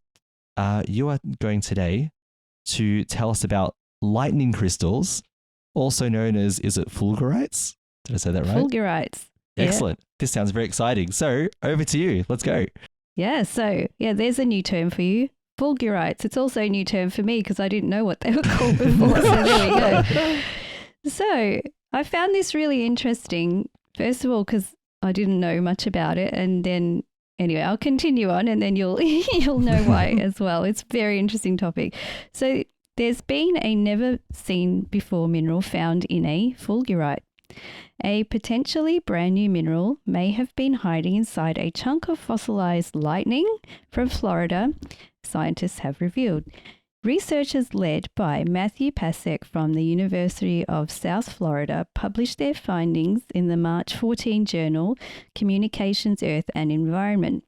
you are going today to tell us about lightning crystals, also known as, is it fulgurites? Did I say that right? Fulgurites. Excellent. Yeah. This sounds very exciting. So, over to you. Let's go. Yeah. So, there's a new term for you. Fulgurites. It's also a new term for me because I didn't know what they were called before. So, there we go. So, I found this really interesting, first of all, because I didn't know much about it. And then, anyway, I'll continue on and then you'll know why as well. It's a very interesting topic. So there's been a never seen before mineral found in a fulgurite. A potentially brand new mineral may have been hiding inside a chunk of fossilized lightning from Florida, scientists have revealed. Researchers led by Matthew Pasek from the University of South Florida published their findings in the March 14 journal Communications, Earth and Environment.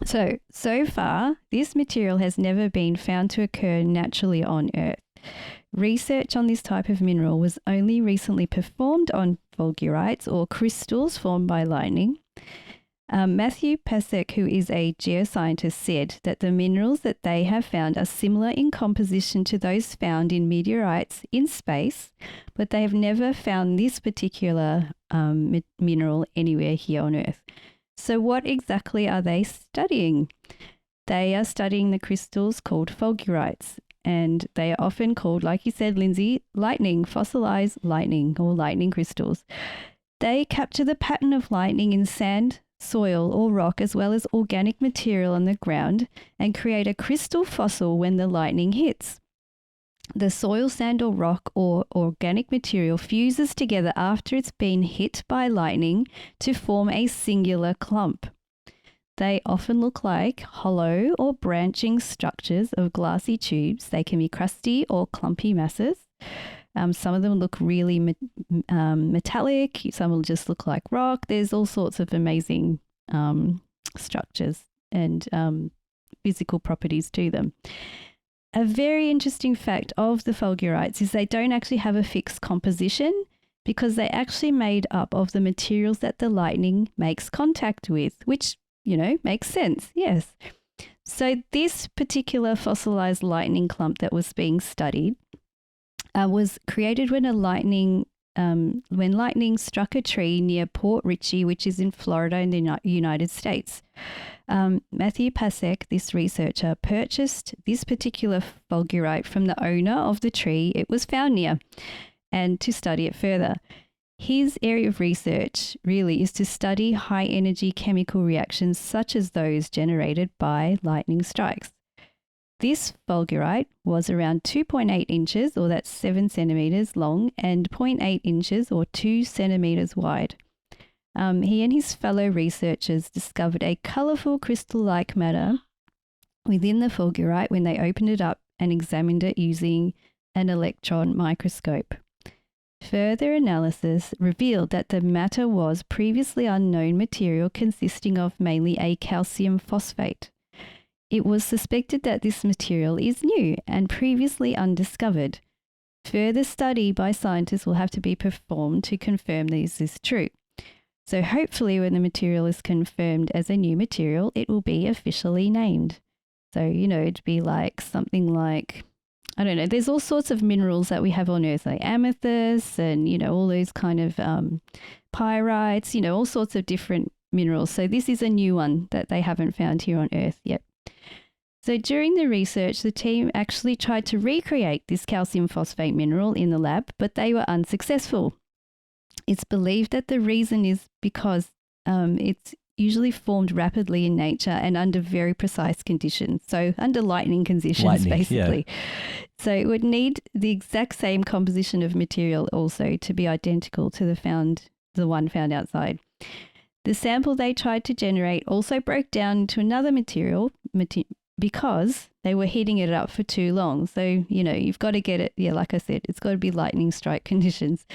So far, this material has never been found to occur naturally on Earth. Research on this type of mineral was only recently performed on fulgurites or crystals formed by lightning. Matthew Pasek, who is a geoscientist, said that the minerals that they have found are similar in composition to those found in meteorites in space, but they have never found this particular mineral anywhere here on Earth. So what exactly are they studying? They are studying the crystals called fulgurites, and they are often called, like you said, Lindsay, lightning, fossilized lightning or lightning crystals. They capture the pattern of lightning in sand, soil or rock, as well as organic material on the ground, and create a crystal fossil when the lightning hits. The soil, sand or rock or organic material fuses together after it's been hit by lightning to form a singular clump. They often look like hollow or branching structures of glassy tubes. They can be crusty or clumpy masses. Some of them look really metallic. Some will just look like rock. There's all sorts of amazing structures and physical properties to them. A very interesting fact of the fulgurites is they don't actually have a fixed composition because they're actually made up of the materials that the lightning makes contact with, which, makes sense, yes. So this particular fossilized lightning clump that was being studied was created when lightning struck a tree near Port Richey, which is in Florida in the United States. Matthew Pasek, this researcher, purchased this particular fulgurite from the owner of the tree it was found near and to study it further. His area of research really is to study high-energy chemical reactions such as those generated by lightning strikes. This fulgurite was around 2.8 inches, or that's 7 centimeters long, and 0.8 inches, or 2 centimeters wide. He and his fellow researchers discovered a colorful crystal-like matter within the fulgurite when they opened it up and examined it using an electron microscope. Further analysis revealed that the matter was previously unknown material consisting of mainly a calcium phosphate. It was suspected that this material is new and previously undiscovered. Further study by scientists will have to be performed to confirm this is true. So hopefully when the material is confirmed as a new material, it will be officially named. So, it'd be like something like, I don't know, there's all sorts of minerals that we have on Earth, like amethyst and, all those kind of pyrites, all sorts of different minerals. So this is a new one that they haven't found here on Earth yet. So during the research, the team actually tried to recreate this calcium phosphate mineral in the lab, but they were unsuccessful. It's believed that the reason is because it's usually formed rapidly in nature and under very precise conditions. So under lightning conditions, basically. Yeah. So it would need the exact same composition of material also to be identical to the one found outside. The sample they tried to generate also broke down into another material because they were heating it up for too long. So, you've got to get it. Yeah, like I said, it's got to be lightning strike conditions.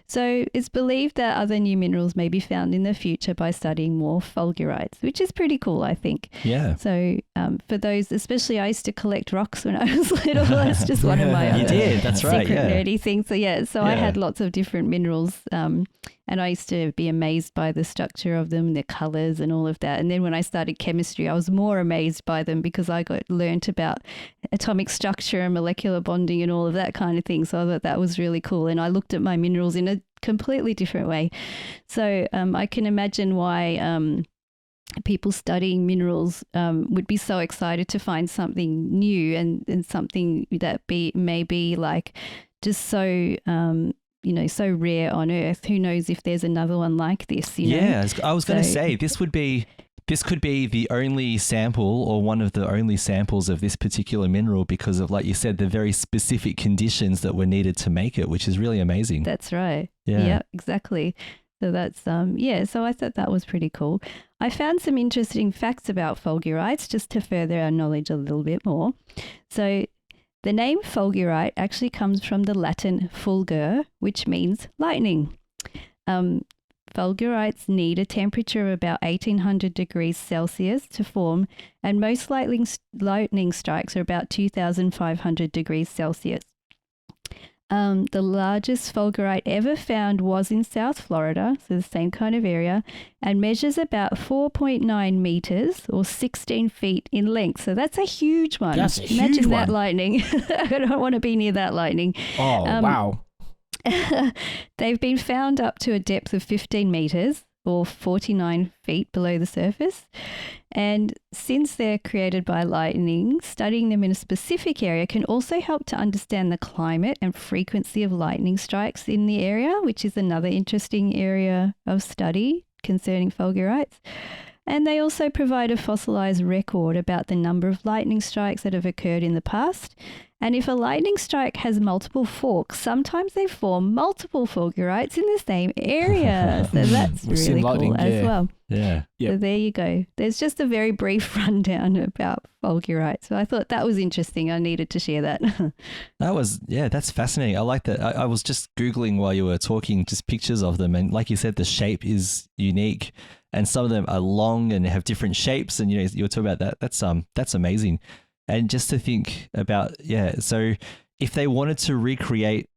So it's believed that other new minerals may be found in the future by studying more fulgurites, which is pretty cool, I think. Yeah. So for those, especially I used to collect rocks when I was little. That's just one of my You did, that's right, secret yeah. nerdy things. So I had lots of different minerals and I used to be amazed by the structure of them, their colours and all of that. And then when I started chemistry, I was more amazed by them because I learnt about atomic structure and molecular bonding and all of that kind of thing. So I thought that was really cool. And I looked at my minerals in a completely different way. So I can imagine why people studying minerals would be so excited to find something new and something that may be like just so so rare on Earth. Who knows if there's another one like this? Yeah, I was going to say this could be the only sample or one of the only samples of this particular mineral because of, like you said, the very specific conditions that were needed to make it, which is really amazing. That's right. Yeah, exactly. So that's so I thought that was pretty cool. I found some interesting facts about fulgurites just to further our knowledge a little bit more. So the name fulgurite actually comes from the Latin fulgur, which means lightning. Fulgurites need a temperature of about 1800 degrees Celsius to form, and most lightning strikes are about 2500 degrees Celsius. The largest fulgurite ever found was in South Florida, so the same kind of area, and measures about 4.9 meters or 16 feet in length. So that's a huge one. That's a Imagine huge that one. lightning. I don't want to be near that lightning. Oh, wow. They've been found up to a depth of 15 meters or 49 feet below the surface. And since they're created by lightning, studying them in a specific area can also help to understand the climate and frequency of lightning strikes in the area, which is another interesting area of study concerning fulgurites. And they also provide a fossilized record about the number of lightning strikes that have occurred in the past. And if a lightning strike has multiple forks, sometimes they form multiple fulgurites in the same area. So that's really cool as well. Yeah. So there you go. There's just a very brief rundown about fulgurites. So I thought that was interesting. I needed to share that. That's fascinating. I like that. I was just Googling while you were talking, just pictures of them. And like you said, the shape is unique. And some of them are long and have different shapes. And, you were talking about that. That's amazing. And just to think about, so if they wanted to recreate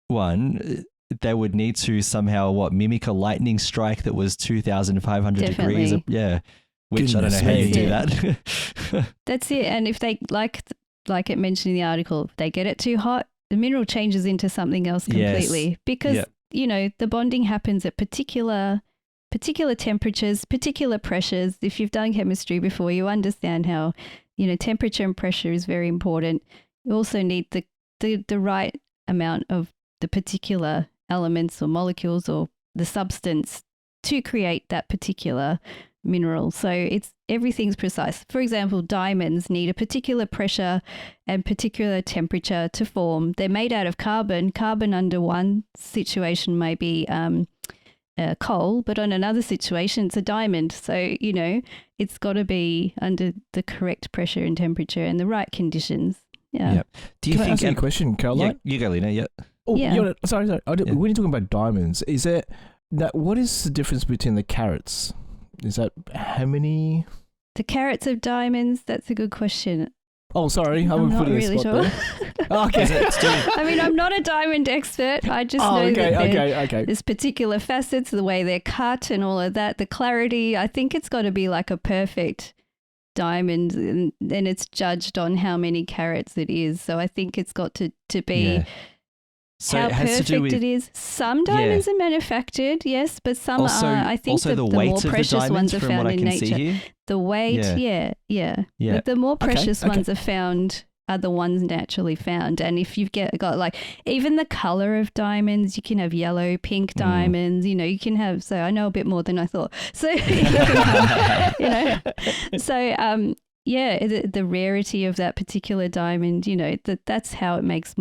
one, they would need to somehow, mimic a lightning strike that was 2,500 degrees. Yeah. Which I don't know how you do that. That's it. And if they, like it mentioned in the article, if they get it too hot, the mineral changes into something else completely. Yes. Because, the bonding happens at particular temperatures, particular pressures. If you've done chemistry before, you understand how, temperature and pressure is very important. You also need the right amount of the particular elements or molecules or the substance to create that particular mineral. So everything's precise. For example, diamonds need a particular pressure and particular temperature to form. They're made out of carbon. Carbon under one situation may be coal, but on another situation, it's a diamond. So, it's got to be under the correct pressure and temperature and the right conditions. Yeah. Yep. Do you Can I ask you a question, Caroline? Yeah, you go, Lena. Yeah. Oh, yeah. Sorry. When you're talking about diamonds, what is the difference between the carats? Is that how many? The carats of diamonds? That's a good question. Oh, sorry. I'm not really sure. Okay. I mean, I'm not a diamond expert. I just know that there's particular facets, the way they're cut and all of that, the clarity. I think it's got to be like a perfect diamond, and it's judged on how many carats it is. So I think it's got to be how perfect it is. Some diamonds are manufactured, yes, but some also, are. I think the more precious ones are found in nature. The weight, yeah. But the more precious ones are found are the ones naturally found. And if you've got like even the color of diamonds, you can have yellow, pink diamonds, you can have, so I know a bit more than I thought. So, the rarity of that particular diamond, that's how it makes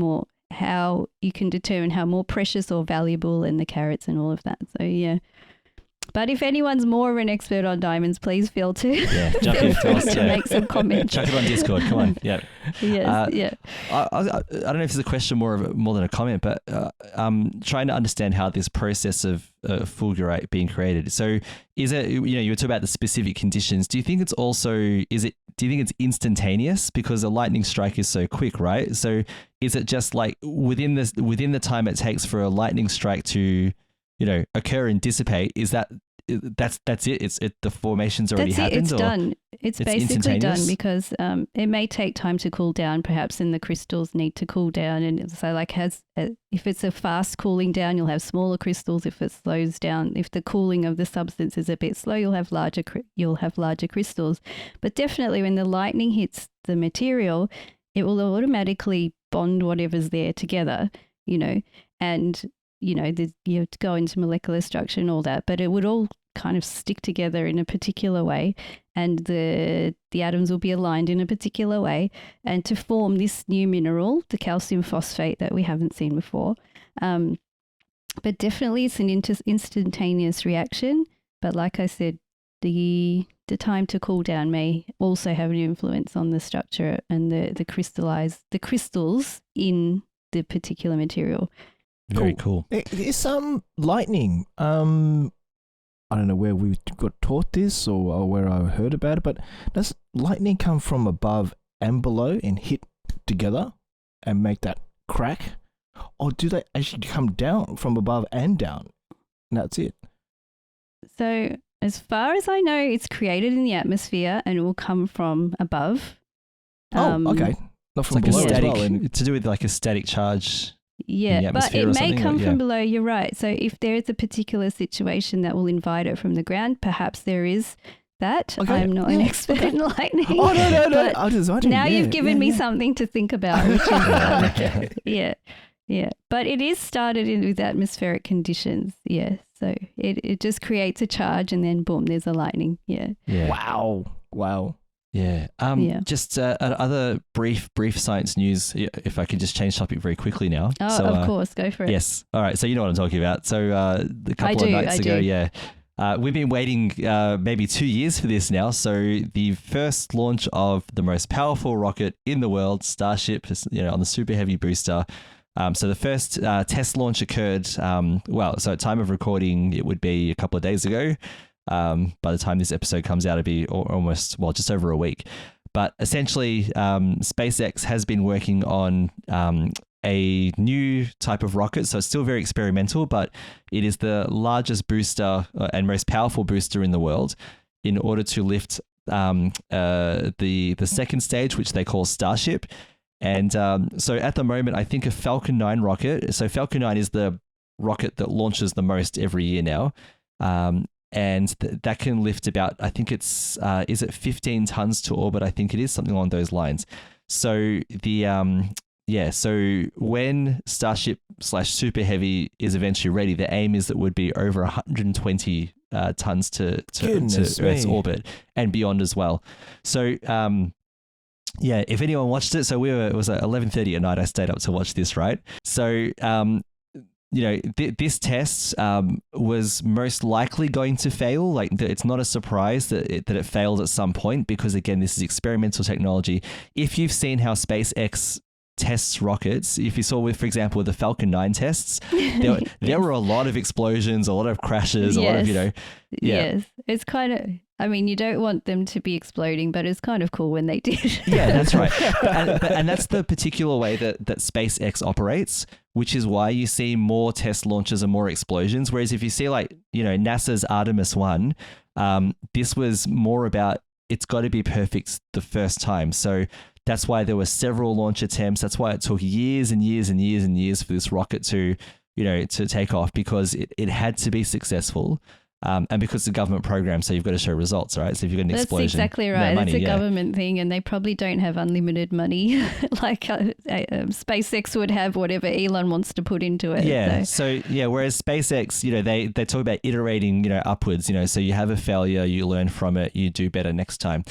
how you can determine how more precious or valuable and the carats and all of that. So, yeah. But if anyone's more of an expert on diamonds, please feel to jump in, tell us, to make some comments. Chuck it on Discord. Come on, yeah. Yes, I don't know if it's a question more than a comment, but I'm trying to understand how this process of fulgurite being created. So, is it, you were talking about the specific conditions. Do you think it's also do you think it's instantaneous because a lightning strike is so quick, right? So, is it just like within the time it takes for a lightning strike to occur and dissipate? Is that's it? The formation's already happened. It's done. It's basically done because it may take time to cool down, perhaps, and the crystals need to cool down. And so, if it's a fast cooling down, you'll have smaller crystals. If it slows down, if the cooling of the substance is a bit slow, you'll have larger crystals. But definitely, when the lightning hits the material, it will automatically bond whatever's there together. And you have to go into molecular structure and all that, but it would all kind of stick together in a particular way, and the atoms will be aligned in a particular way, and to form this new mineral, the calcium phosphate that we haven't seen before. But definitely it's an instantaneous reaction. But like I said, the time to cool down may also have an influence on the structure and the crystals in the particular material. Very cool. There's some lightning. I don't know where we got taught this or where I heard about it, but does lightning come from above and below and hit together and make that crack? Or do they actually come down from above and down? And that's it. So as far as I know, it's created in the atmosphere and it will come from above. Okay. Not from below as well. To do with like a static charge. Yeah, but it may come from below, you're right. So if there is a particular situation that will invite it from the ground, perhaps there is that. Okay. I'm not an expert in lightning. Oh, no. I was now you've given me something to think about. Which is, yeah. But it is started with atmospheric conditions, yeah. So it just creates a charge and then boom, there's a lightning, yeah. Wow. Yeah. Just other brief science news, if I could just change topic very quickly now. Oh, so, of course. Go for it. Yes. All right. So you know what I'm talking about. So a couple of nights ago, we've been waiting maybe 2 years for this now. So the first launch of the most powerful rocket in the world, Starship, on the Super Heavy booster. So the first test launch occurred, so at time of recording, it would be a couple of days ago. By the time this episode comes out, it'll be almost, just over a week. But essentially, SpaceX has been working on a new type of rocket. So it's still very experimental, but it is the largest booster and most powerful booster in the world in order to lift the second stage, which they call Starship. And so at the moment, I think a Falcon 9 rocket, so Falcon 9 is the rocket that launches the most every year now. And that can lift about, I think it's, is it 15 tons to orbit? I think it is something along those lines. So so when Starship / Super Heavy is eventually ready, the aim is that it would be over 120 tons to Earth's orbit and beyond as well. So, if anyone watched it, so it was at 11:30 at night. I stayed up to watch this, right? So, this test was most likely going to fail. Like, it's not a surprise that it failed at some point because, again, this is experimental technology. If you've seen how SpaceX tests rockets, if you saw for example, with the Falcon 9 tests, there were a lot of explosions, a lot of crashes, a lot of, Yes, it's kind of, you don't want them to be exploding, but it's kind of cool when they did. Yeah, that's right. And that's the particular way that SpaceX operates, which is why you see more test launches and more explosions. Whereas if you see NASA's Artemis 1, this was more about it's got to be perfect the first time. So that's why there were several launch attempts. That's why it took years and years and years and years for this rocket to take off, because it had to be successful. And because it's a government program, so you've got to show results, right? So if you've got an explosion, that's exactly right. It's a government thing, and they probably don't have unlimited money like SpaceX would have, whatever Elon wants to put into it. Yeah. So whereas SpaceX, they talk about iterating, upwards. So you have a failure, you learn from it, you do better next time.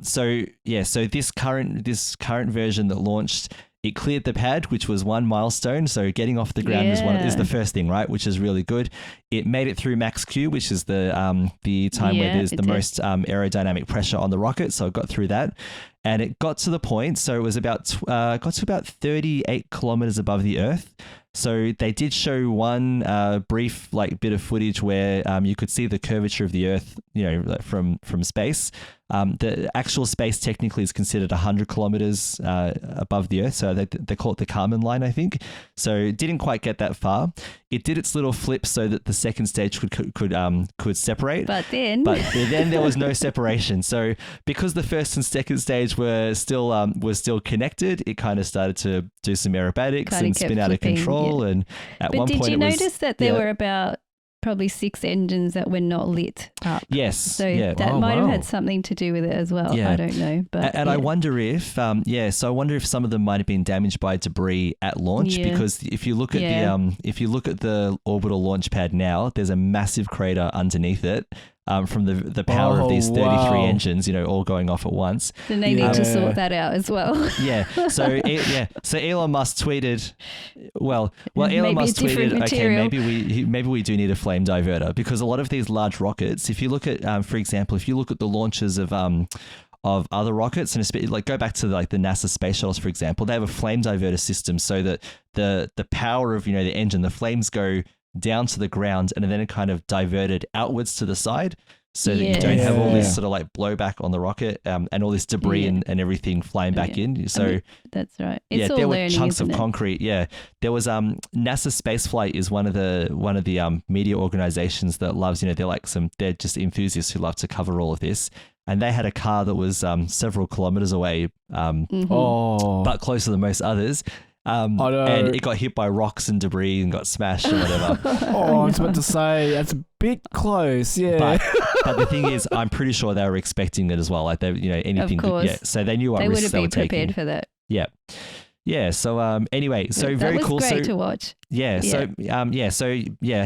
So this current version that launched, It cleared the pad, which was one milestone. So getting off the ground is the first thing, right? Which is really good. It made it through max Q, which is the time where there's the most aerodynamic pressure on the rocket. So it got through that. And it got to the point, so it was got to about 38 kilometers above the Earth. So they did show one brief bit of footage where you could see the curvature of the Earth, from space. The actual space technically is considered 100 kilometers above the Earth, so they call it the Kármán line, I think. So it didn't quite get that far. It did its little flip so that the second stage could separate. But then there was no separation. So because the first and second stage were still connected, it kind of started to do some aerobatics and spin out of control. Yeah. And at one point, did you notice that there were about probably 6 engines that were not lit up? Yes. So that might have had something to do with it as well. Yeah. I don't know. But I wonder if so I wonder if some of them might have been damaged by debris at launch, because if you look at the orbital launch pad now, there's a massive crater underneath it. From the power of these 33 engines, all going off at once. Then they need to sort that out as well. So Elon Musk tweeted, Elon Musk tweeted, okay, maybe we do need a flame diverter, because a lot of these large rockets, if you look at, for example, if you look at the launches of other rockets, and go back to the NASA space shuttles, for example, they have a flame diverter system so that the power of the engine, the flames go down to the ground, and then it kind of diverted outwards to the side, so that you don't have all this sort of blowback on the rocket, and all this debris and everything flying back in. So that's right. It's all there learning, were chunks of isn't it? concrete. Yeah, there was NASA Spaceflight is one of the media organizations that loves, they're just enthusiasts who love to cover all of this. And they had a car that was several kilometers away, but closer than most others. And it got hit by rocks and debris and got smashed and whatever. I was about to say, that's a bit close, yeah. But the thing is, I'm pretty sure they were expecting it as well. Anything. Of course. Yeah, so they knew what risks they were taking. They would have been prepared for that. Yeah. Yeah. So anyway, so very cool. That was great to watch. Yeah. So I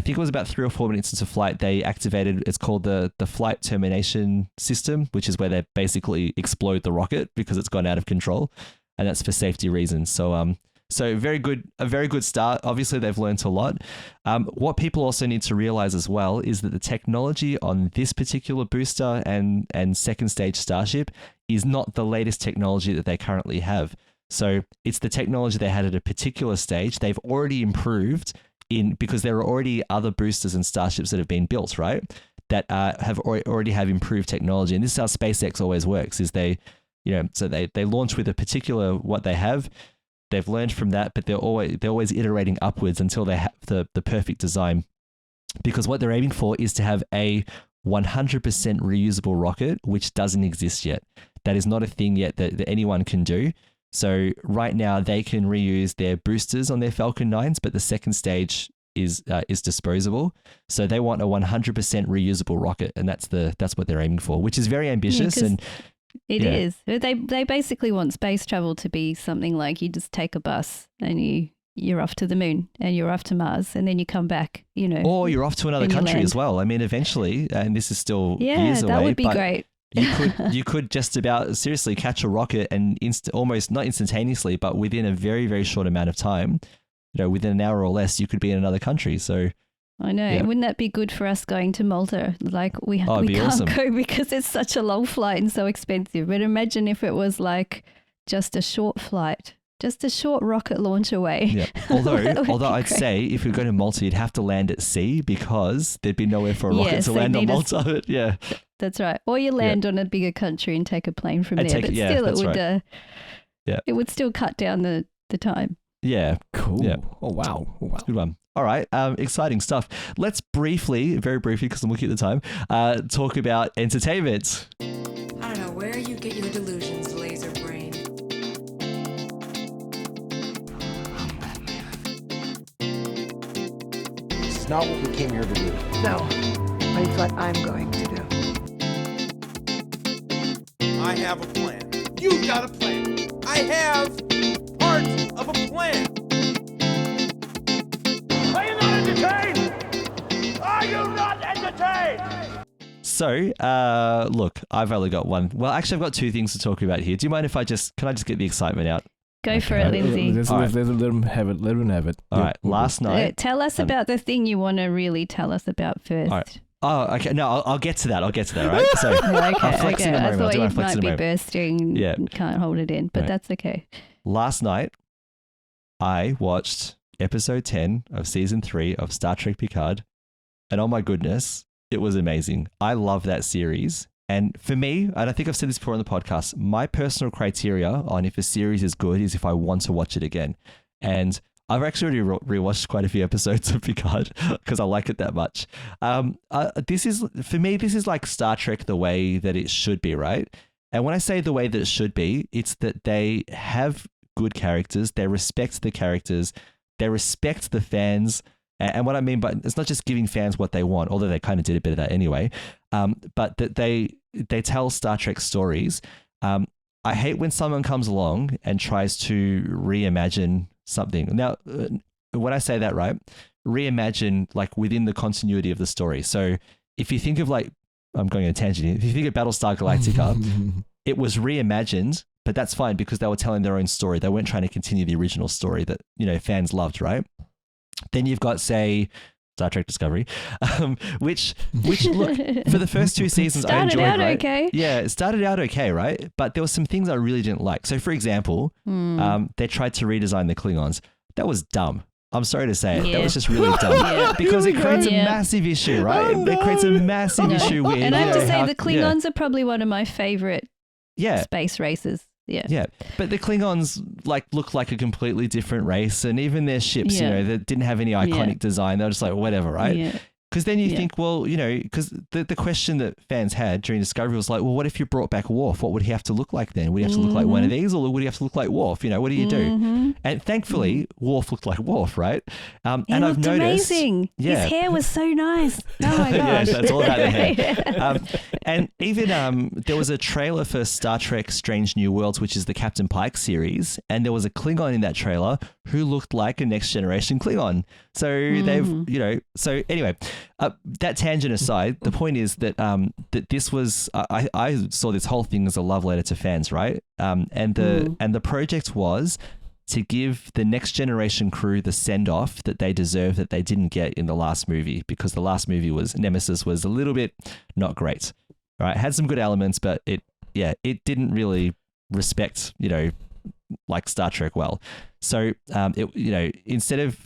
think it was about 3 or 4 minutes into flight, they activated. It's called the flight termination system, which is where they basically explode the rocket because it's gone out of control, and that's for safety reasons. So a very good start. Obviously, they've learned a lot. What people also need to realize as well is that the technology on this particular booster and second stage Starship is not the latest technology that they currently have. So it's the technology they had at a particular stage. They've already improved because there are already other boosters and Starships that have been built, right? That already have improved technology. And this is how SpaceX always works: is they launch with a particular what they have. They've learned from that, but they're always iterating upwards until they have the perfect design. Because what they're aiming for is to have a 100% reusable rocket, which doesn't exist yet. That is not a thing yet that anyone can do. So right now they can reuse their boosters on their Falcon 9s, but the second stage is disposable. So they want a 100% reusable rocket, and that's what they're aiming for, which is very ambitious. It is. They basically want space travel to be something like you just take a bus and you're off to the moon and you're off to Mars and then you come back, Or you're off to another country as well. I mean, eventually, and this is still years away. Yeah, that would be great. You could just about seriously catch a rocket and almost not instantaneously, but within a very, very short amount of time, within an hour or less, you could be in another country. So I know. Yeah. Wouldn't that be good for us going to Malta? We can't go because it's such a long flight and so expensive. But imagine if it was just a short flight, just a short rocket launch away. Yeah. Although I'd say if you're going to Malta, you'd have to land at sea because there'd be nowhere for a rocket to land on Malta. Yeah. That's right. Or you land on a bigger country and take a plane from there. But still, it would still cut down the time. Yeah. Cool. Yeah. Oh, wow. Good one. All right. Exciting stuff. Let's very briefly, because I'm looking at the time, talk about entertainment. I don't know where you get your delusions, laser brain. This is not what we came here to do. No, but it's what I'm going to do. I have a plan. You've got a plan. I have part of a plan. Are you not entertained? Are you not entertained? So, look, I've only got one. Well, actually, I've got 2 things to talk about here. Do you mind if can I just get the excitement out? Go for it, Lindsay. Let them have it. Let them have it. All right. Last night. Tell us about the thing you want to really tell us about first. All right. Oh, okay. No, I'll get to that. Right? So okay. I'll flex in a moment. I thought you might be bursting. Yeah. Can't hold it in, but that's okay. Last night, I watched episode 10 of season 3 of Star Trek Picard, and oh my goodness, it was amazing. I love that series. And for me, and I think I've said this before on the podcast, my personal criteria on if a series is good is if I want to watch it again. And I've actually already rewatched quite a few episodes of Picard because I like it that much. This is like Star Trek the way that it should be, right? And when I say the way that it should be, it's that they have good characters, they respect the characters, they respect the fans. And what I mean by it's not just giving fans what they want, although they kind of did a bit of that anyway, but that they tell Star Trek stories. I hate when someone comes along and tries to reimagine something. Now, when I say that, right, reimagine like within the continuity of the story. So if you think of like, I'm going on a tangent here. If you think of Battlestar Galactica, it was reimagined, but that's fine because they were telling their own story. They weren't trying to continue the original story that, fans loved, right? Then you've got, say, Star Trek Discovery, which look, for the first 2 seasons I enjoyed, right? Okay. Yeah, it started out okay, right? But there were some things I really didn't like. So, for example, they tried to redesign the Klingons. That was dumb. I'm sorry to say it. Yeah. That was just really dumb because it creates a massive issue, right? Oh, no. It creates a massive issue with. And I have to say, the Klingons are probably one of my favorite space races. Yeah. But the Klingons look like a completely different race, and even their ships, that didn't have any iconic design. They were just like whatever, right? Yeah. Because then you think, well, because the question that fans had during Discovery was like, well, what if you brought back Worf? What would he have to look like then? Would he have to look like one of these, or would he have to look like Worf? What do you do? And thankfully, Worf looked like Worf, right? And I've noticed, amazing. Yeah. His hair was so nice. Oh my gosh! Yeah, that's all about the hair. And even there was a trailer for Star Trek: Strange New Worlds, which is the Captain Pike series, and there was a Klingon in that trailer who looked like a Next Generation Klingon. So they've, So anyway. That tangent aside, the point is that that this was I saw this whole thing as a love letter to fans, right? And the project was to give the Next Generation crew the send off that they deserve that they didn't get in the last movie, because the last movie Nemesis was a little bit not great, right? It had some good elements, but it didn't really respect like Star Trek well. So instead of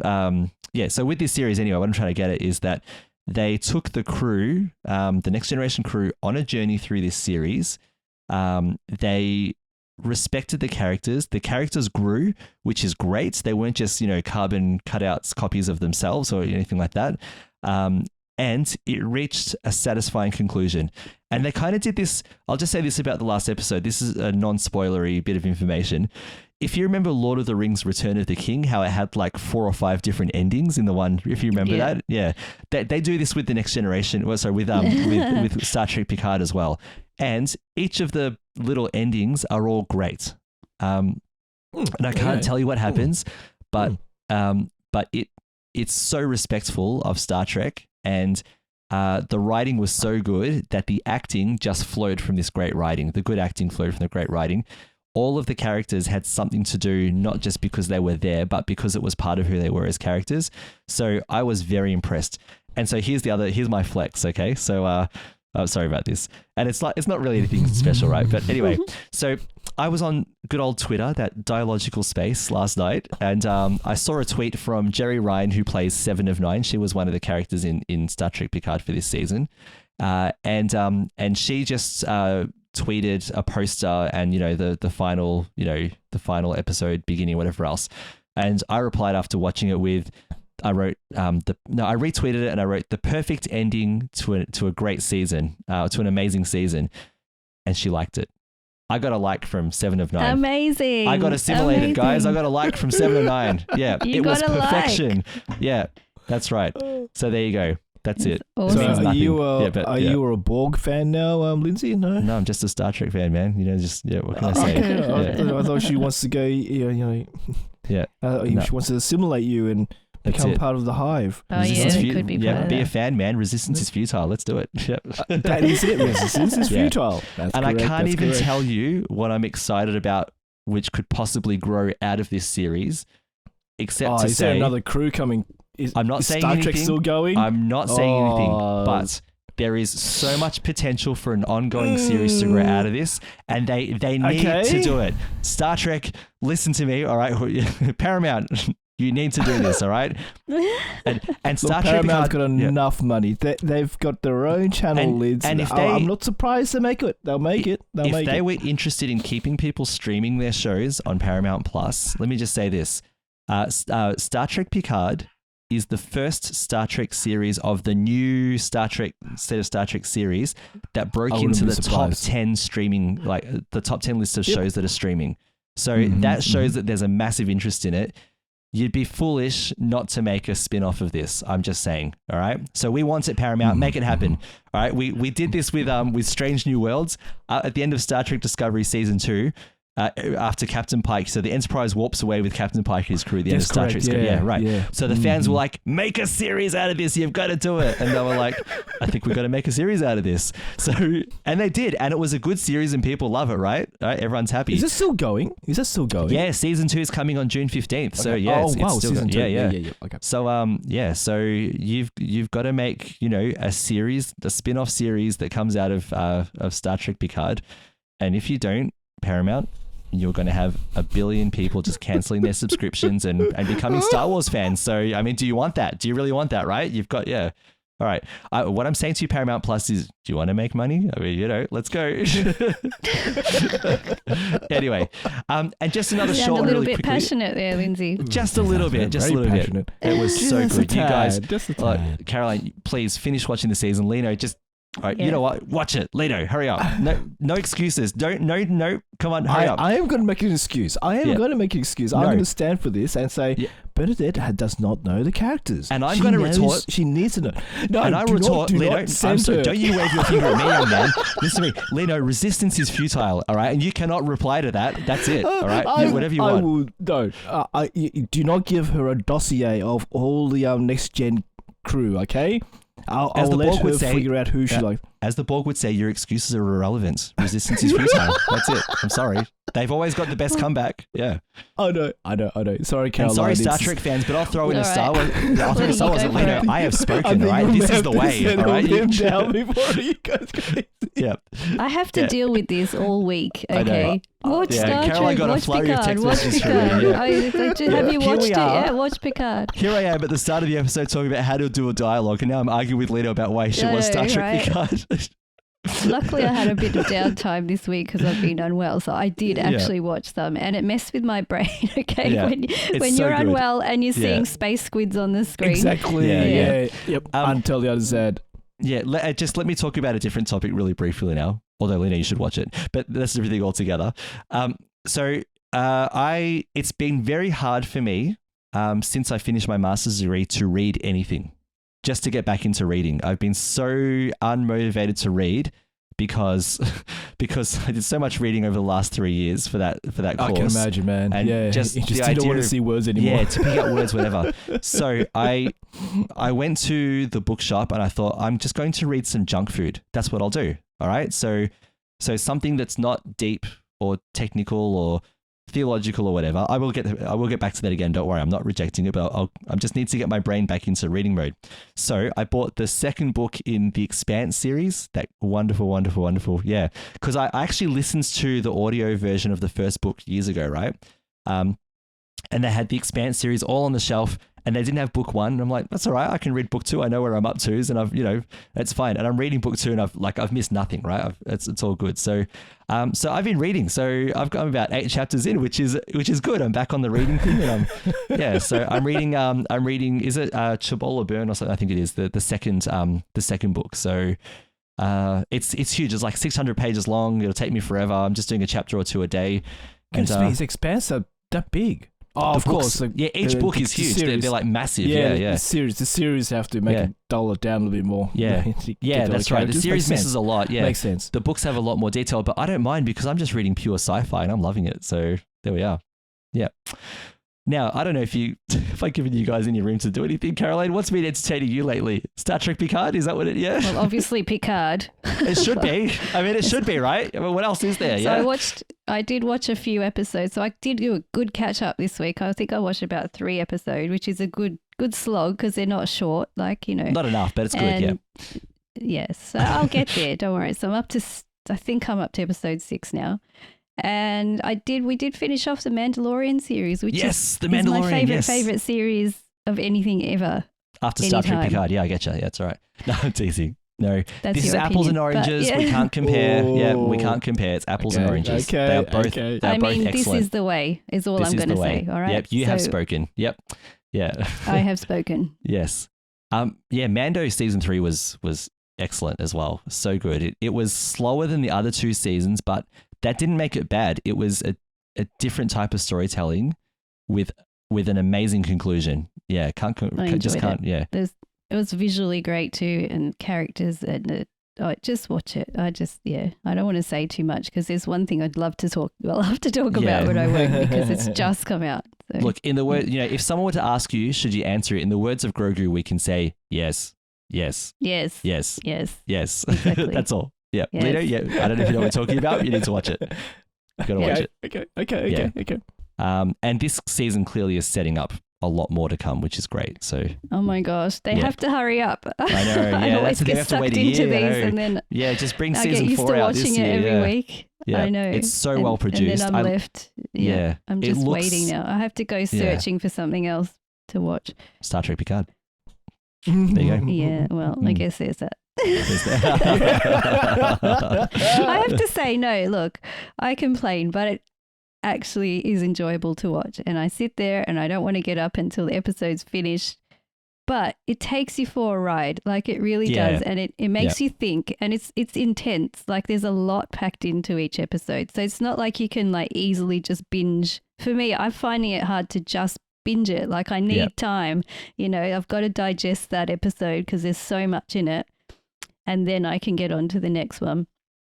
so with this series anyway, what I'm trying to get at is that they took the crew, the Next Generation crew, on a journey through this series. They respected the characters. The characters grew, which is great. They weren't just, carbon cutouts, copies of themselves or anything like that. And it reached a satisfying conclusion. And they kind of did this. I'll just say this about the last episode. This is a non-spoilery bit of information. If you remember Lord of the Rings Return of the King, how it had like 4 or 5 different endings in the one, if you remember that. Yeah. They do this with the Next Generation. Well, sorry, with Star Trek Picard as well. And each of the little endings are all great. And I can't tell you what happens, but it's so respectful of Star Trek, and the writing was so good that the acting just flowed from this great writing. The good acting flowed from the great writing. All of the characters had something to do, not just because they were there, but because it was part of who they were as characters. So I was very impressed. And so here's my flex. Okay. So, sorry about this. And it's not really anything special, right? But anyway, so I was on good old Twitter, that dialogical space, last night, and I saw a tweet from Jerry Ryan, who plays 7 of 9. She was one of the characters in Star Trek Picard for this season. And she just tweeted a poster and the final episode beginning, whatever else. And I replied after watching it with, I retweeted it and I wrote the perfect ending to a great season, to an amazing season, and she liked it. I got a like from 7 of 9. Amazing. I got assimilated, guys. I got a like from 7 of 9. Yeah, it was perfection. Like. Yeah, that's right. So there you go. That's it. Awesome. So are you a Borg fan now, Lindsay? No, I'm just a Star Trek fan, man. What can I say? Okay. I thought she wants to go. She wants to assimilate you and become part of the hive. Oh it could be. Yeah, be a fan, man. Resistance is futile. Let's do it. Yep. That is it. Resistance is futile. That's and correct. I can't even tell you what I'm excited about which could possibly grow out of this series, except to is say there another crew coming? I'm not saying Star anything. Trek still going? I'm not saying anything, but there is so much potential for an ongoing series to grow out of this, and they need to do it. Star Trek, listen to me, all right? Paramount, you need to do this, all right? And Star Trek Paramount's got enough money. They've got their own channel leads. And if I'm not surprised they make it. They'll make it. If they were interested in keeping people streaming their shows on Paramount Plus, let me just say this. Star Trek Picard is the first Star Trek series of the new set of Star Trek series that broke into the top 10 streaming, like the top 10 list of shows that are streaming. So that shows that there's a massive interest in it. You'd be foolish not to make a spin-off of this. I'm just saying. All right. So we want it, Paramount. Make it happen. All right. We did this with Strange New Worlds at the end of Star Trek Discovery Season 2. After Captain Pike, so the Enterprise warps away with Captain Pike and his crew at the end of Star Trek. So the fans were like, make a series out of this, you've got to do it. And they were like, I think we've got to make a series out of this. So, and they did, and it was a good series and people love it, right? Everyone's happy. Is it still going? Yeah, Season 2 is coming on June 15th. So it's still Season 2. Yeah. Okay. So so you've got to make, a series, a spin-off series that comes out of Star Trek Picard. And if you don't, Paramount, you're going to have 1 billion people just cancelling their subscriptions and becoming Star Wars fans. So, I mean, do you want that? Do you really want that, right? You've got, All right. What I'm saying to you, Paramount Plus, is, do you want to make money? I mean, let's go. Anyway, and just another short, a little really bit quickly. Passionate there, Lindsay. Just a little bit. It was so good. You guys, Caroline, please finish watching the season. Lino, just... All right, you know what? Watch it. Lino, hurry up. No excuses. No. Come on, hurry up. I am going to make an excuse. I'm going to stand for this and say, Bernadette does not know the characters. And I'm going to retort. She needs to know. No, and I retort, Lino, I'm sorry, don't you wave your finger at me, young man. Listen to me. Lino, resistance is futile, all right? And you cannot reply to that. That's it, all right? Whatever you want. You do not give her a dossier of all the next-gen crew, okay? I'll let her figure out who she likes. As the Borg would say, your excuses are irrelevant. Resistance is futile. That's it. I'm sorry. They've always got the best comeback. Yeah. I know. Sorry, Caroline. And sorry, Star Trek fans, but I'll throw in a Star Wars. I'll throw in a Star Wars. Lino, I have spoken, right? This is the way, all right? Yeah. I have to deal with this all week, okay? Watch Star Caroline Trek, watch Picard, watch Picard. Have you watched it? Yeah, watch Picard. Here I am at the start of the episode talking about how to do a dialogue, and now I'm arguing with Lino about why he should watch Star Trek Picard. Luckily, I had a bit of downtime this week because I've been unwell, so I did actually watch them, and it messed with my brain. Okay, when you're unwell and you're seeing space squids on the screen, exactly. Yep. Until the other side. Yeah, just let me talk about a different topic really briefly now. Although Lena, you should watch it, but that's everything altogether. It's been very hard for me since I finished my master's degree to read anything. Just to get back into reading. I've been so unmotivated to read because I did so much reading over the last 3 years for that course. I can imagine, man. And just didn't want to see words anymore. Yeah, to pick up words, whatever. So I went to the bookshop and I thought, I'm just going to read some junk food. That's what I'll do. All right. So something that's not deep or technical or theological or whatever. I will get back to that again. Don't worry, I'm not rejecting it, but I just need to get my brain back into reading mode. So I bought the second book in the Expanse series. That wonderful, yeah. Because I actually listened to the audio version of the first book years ago, right? And they had the Expanse series all on the shelf, and they didn't have book 1. And I'm like, that's all right. I can read book 2. I know where I'm up to, and it's fine. And I'm reading book 2, and I've missed nothing, right? It's all good. So I've been reading. So I've got about 8 chapters in, which is good. I'm back on the reading thing, and So I'm reading. Is it Chabolle Burn or something? I think it is the second book. So it's huge. It's like 600 pages long. It'll take me forever. I'm just doing a chapter or 2 a day. And it's expansive. That big. Oh, of course. Each book is huge. They're like massive. Yeah. The series have to make it dull it down a little bit more. Yeah, that's right. The series misses a lot. Yeah, makes sense. The books have a lot more detail, but I don't mind because I'm just reading pure sci-fi and I'm loving it. So there we are. Yeah. Now, I don't know if I've given you guys any room to do anything. Caroline, what's been entertaining you lately? Star Trek Picard? Is that what it, yeah? Well, obviously Picard. It should be. I mean, it should be, right? I mean, what else is there? So I did watch a few episodes. So I did do a good catch up this week. I think I watched about 3 episodes, which is a good slog because they're not short, like, you know. Not enough, but it's good, yeah. Yes, so I'll get there. Don't worry. So I think I'm up to episode 6 now. And we did finish off the Mandalorian series, which is my favorite series of anything ever. After Star Trek Picard, yeah, I get you. Yeah, it's all right. No, I'm teasing. No, this is apples and oranges. We can't compare. Yeah, we can't compare. It's apples and oranges. Okay, they are both. They are both excellent. This is the way. Is all I'm going to say. All right. Yep, you have spoken. Yep. Yeah. I have spoken. Yes. Yeah, Mando season 3 was excellent as well. So good. It was slower than the other 2 seasons, but that didn't make it bad. It was a different type of storytelling with an amazing conclusion. Yeah, yeah. It was visually great too, and characters, and just watch it. I don't want to say too much because there's one thing I'd love to talk about, but I won't because it's just come out. So. Look, in the word, if someone were to ask you, should you answer it in the words of Grogu, we can say yes, yes, yes, yes, yes, yes. Exactly. That's all. Yeah, yes. Lino, yeah. I don't know if you know what we're talking about. You need to watch it. You got to watch it. Okay. And this season clearly is setting up a lot more to come, which is great. So, oh my gosh, they have to hurry up. I know. Yeah, that's the thing. I have to wait a year. And then just bring season 4 out this year. I get used to watching it every week. Yeah. I know. It's so well produced. And then I'm left. Yeah. I'm just waiting now. I have to go searching for something else to watch. Star Trek Picard. There you go. Yeah. Well, I guess there's that. I have to say, no, look, I complain, but it actually is enjoyable to watch. And I sit there and I don't want to get up until the episode's finished. But it takes you for a ride, like it really does. And it makes you think, and it's intense. Like there's a lot packed into each episode. So it's not like you can like easily just binge. For me, I'm finding it hard to just binge it. Like I need time, I've got to digest that episode because there's so much in it. And then I can get on to the next one.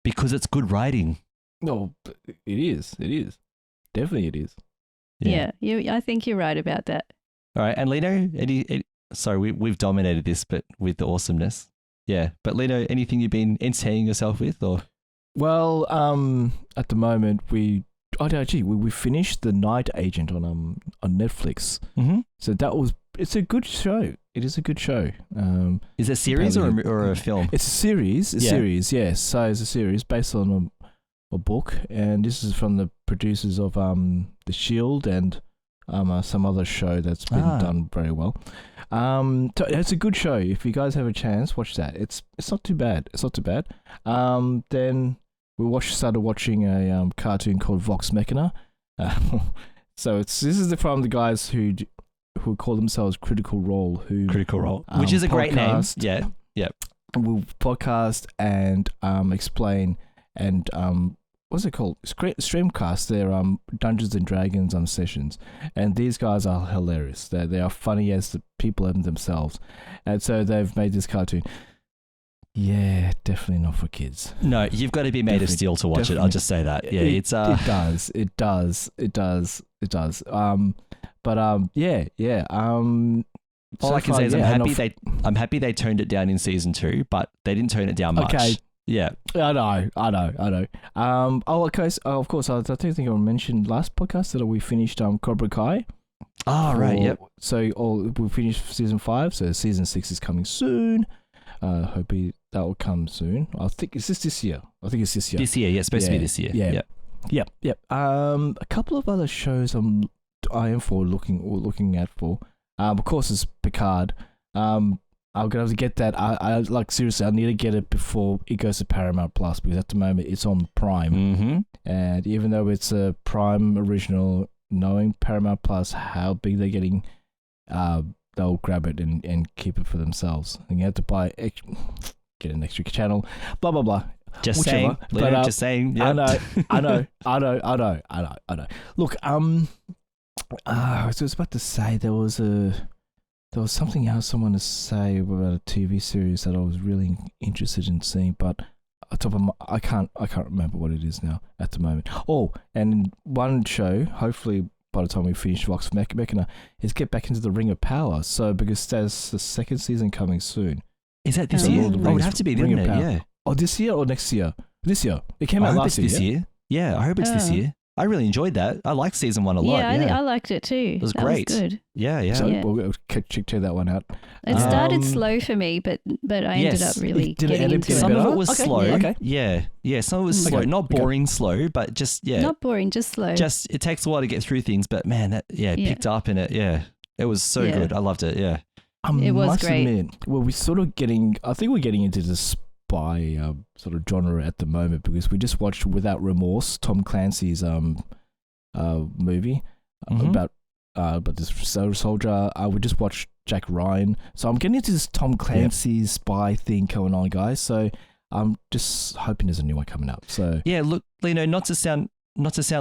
Because it's good writing. No, it is. It is. Definitely it is. Yeah, I think you're right about that. All right. And Lino, sorry, we've dominated this, but with the awesomeness. Yeah. But Lino, anything you've been entertaining yourself with? Or? Well, at the moment, we finished The Night Agent on Netflix. Mm-hmm. So it's a good show. It is a good show. Is it a series or a film? It's a series. Series, yes. So it's a series based on a book, and this is from the producers of The Shield and some other show that's been done very well. So it's a good show. If you guys have a chance, watch that. It's not too bad. Then we started watching a cartoon called Vox Machina. So this is from the guys who call themselves Critical Role, which is a great name. Yeah. Will podcast and explain and what's it called? Streamcast. They're Dungeons and Dragons sessions, and these guys are hilarious. They are funny as the people themselves, and so they've made this cartoon. Yeah, definitely not for kids. No, you've got to be made of steel to watch it. I'll just say that. Yeah, it does. But all I can say is I'm happy they toned it down in season 2, but they didn't tone it down much. Okay. Yeah. I know. Okay. So, of course, I think I mentioned last podcast that we finished Cobra Kai. Right. Yep. So we finished season 5. So season 6 is coming soon. Hopefully that will come soon. I think it's this year. This year, yeah, it's supposed to be this year. Yeah. Yep. A couple of other shows I am looking at for. Of course, it's Picard. I'm gonna have to get that. I like seriously. I need to get it before it goes to Paramount Plus because at the moment it's on Prime. Mm-hmm. And even though it's a Prime original, knowing Paramount Plus how big they're getting, they'll grab it and keep it for themselves. And you have to get an extra channel. Blah blah blah. Just saying. But, just saying. Yep. I know. Look, I was about to say there was something else I wanted to say about a TV series that I was really interested in seeing, but I can't remember what it is now at the moment. Oh, and one show, hopefully by the time we finish Vox Machina, is get back into the Ring of Power. So because there's the second season coming soon. Is that this year? It would have to be, wouldn't it? Yeah. Oh, this year or next year? This year. It came out last year. This year. Yeah, I hope it's this year. I really enjoyed that. I liked season 1 a lot. Yeah, I liked it too. It was great. Was good. Yeah. So we'll check that one out. It started slow for me, but I ended up really getting into it. Some of it was slow. Okay. Yeah. Some of it was slow. Not boring slow, but just, Not boring, just slow. Just, it takes a while to get through things, but man, that, picked up in it. Yeah. It was so good. I loved it. Yeah. It was great. Admit, well, we're sort of I think we're getting into the spy sort of genre at the moment because we just watched Without Remorse, Tom Clancy's movie about this soldier. We just watched Jack Ryan, so I'm getting into this Tom Clancy's spy thing going on, guys. So I'm just hoping there's a new one coming up. So yeah, look, Lino, not to sound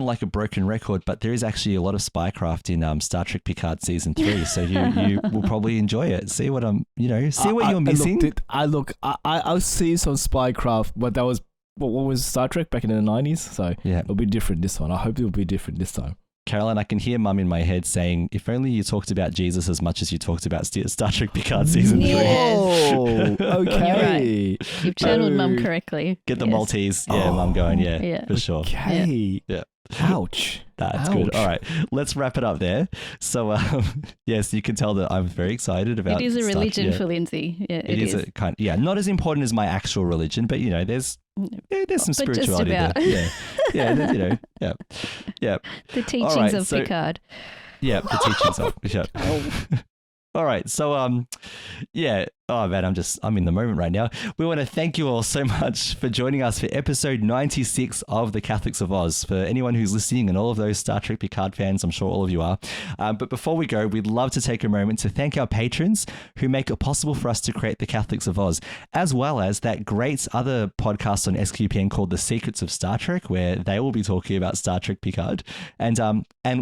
like a broken record, but there is actually a lot of spycraft in Star Trek Picard season 3, so you will probably enjoy it. See what I'm, see what you're missing. I'll see some spycraft, but that was what was Star Trek back in the 90s. So it'll be different this one. I hope it'll be different this time. Caroline, I can hear Mum in my head saying, if only you talked about Jesus as much as you talked about Star Trek Picard season 3. Oh, okay. You're right. You've channeled Mum correctly. Get the Maltese. Yeah, Mum going, for sure. Okay. Yeah. Ouch. That's good. All right, let's wrap it up there. So, yes, you can tell that I'm very excited about it. Is a religion for Lindsay. Yeah, it is a kind. Not as important as my actual religion, but there's some spirituality there. Yeah. The teachings of Picard. Yeah, the teachings of Picard. All right, so oh man, I'm in the moment right now. We want to thank you all so much for joining us for episode 96 of The Catholics of Oz. For anyone who's listening and all of those Star Trek Picard fans, I'm sure all of you are. But before we go, we'd love to take a moment to thank our patrons who make it possible for us to create The Catholics of Oz, as well as that great other podcast on SQPN called The Secrets of Star Trek, where they will be talking about Star Trek Picard. And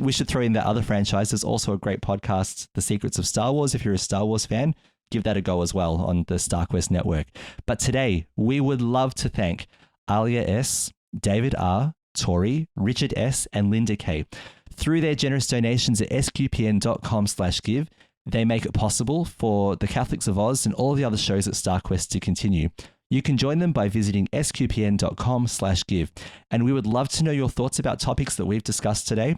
we should throw in that other franchise. There's also a great podcast, The Secrets of Star Wars. If you're a Star Wars fan, give that a go as well on the StarQuest network. But today, we would love to thank Alia S., David R., Tori, Richard S., and Linda K. Through their generous donations at sqpn.com/give, they make it possible for the Catholics of Oz and all the other shows at StarQuest to continue. You can join them by visiting sqpn.com/give. And we would love to know your thoughts about topics that we've discussed today.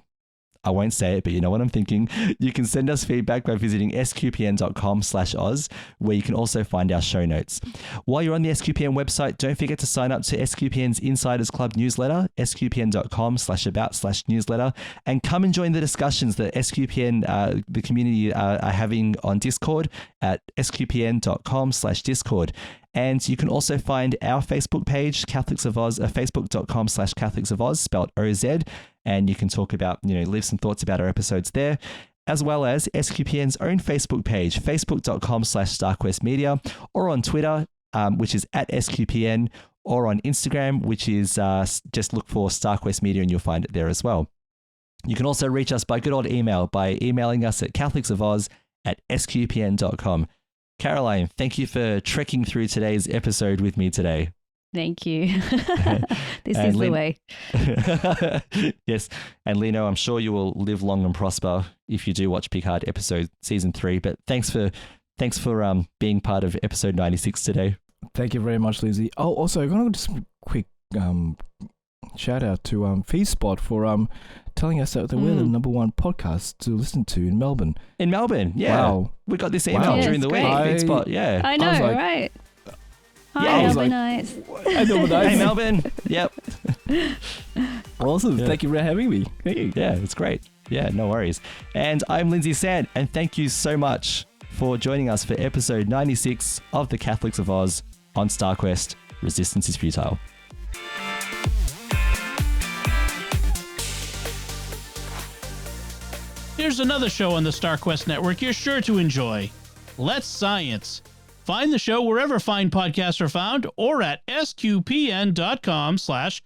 I won't say it, but you know what I'm thinking. You can send us feedback by visiting sqpn.com/Oz, where you can also find our show notes. While you're on the SQPN website, don't forget to sign up to SQPN's Insiders Club newsletter, sqpn.com/about/newsletter, and come and join the discussions that SQPN, the community, are having on Discord at sqpn.com/Discord. And you can also find our Facebook page, Catholics of Oz, facebook.com/Catholics of Oz, spelled OZ. And you can talk about, leave some thoughts about our episodes there, as well as SQPN's own Facebook page, facebook.com/StarQuestMedia, or on Twitter, which is at SQPN, or on Instagram, which is just look for StarQuest Media and you'll find it there as well. You can also reach us by good old email by emailing us at catholicsofoz@sqpn.com. Caroline, thank you for trekking through today's episode with me today. Thank you. This is the way. Yes. And Lino, I'm sure you will live long and prosper if you do watch Picard season 3. But thanks for being part of episode 96 today. Thank you very much, Lindsay. Oh, also, I'm going to just quick shout out to FeedSpot for telling us that we're the #1 podcast to listen to in Melbourne. In Melbourne, yeah. Wow. We got this email during the week. FeedSpot, yeah. I know, right? Hi, Melbourneites. Hi, Melbourneites. Hey, Melbourne. Yep. Awesome. Yeah. Thank you for having me. Thank you. Yeah, it's great. Yeah, no worries. And I'm Lindsay Sant, and thank you so much for joining us for episode 96 of The Catholics of Oz on StarQuest. Resistance is futile. Here's another show on the StarQuest network you're sure to enjoy. Let's Science. Find the show wherever fine podcasts are found or at sqpn.com/science.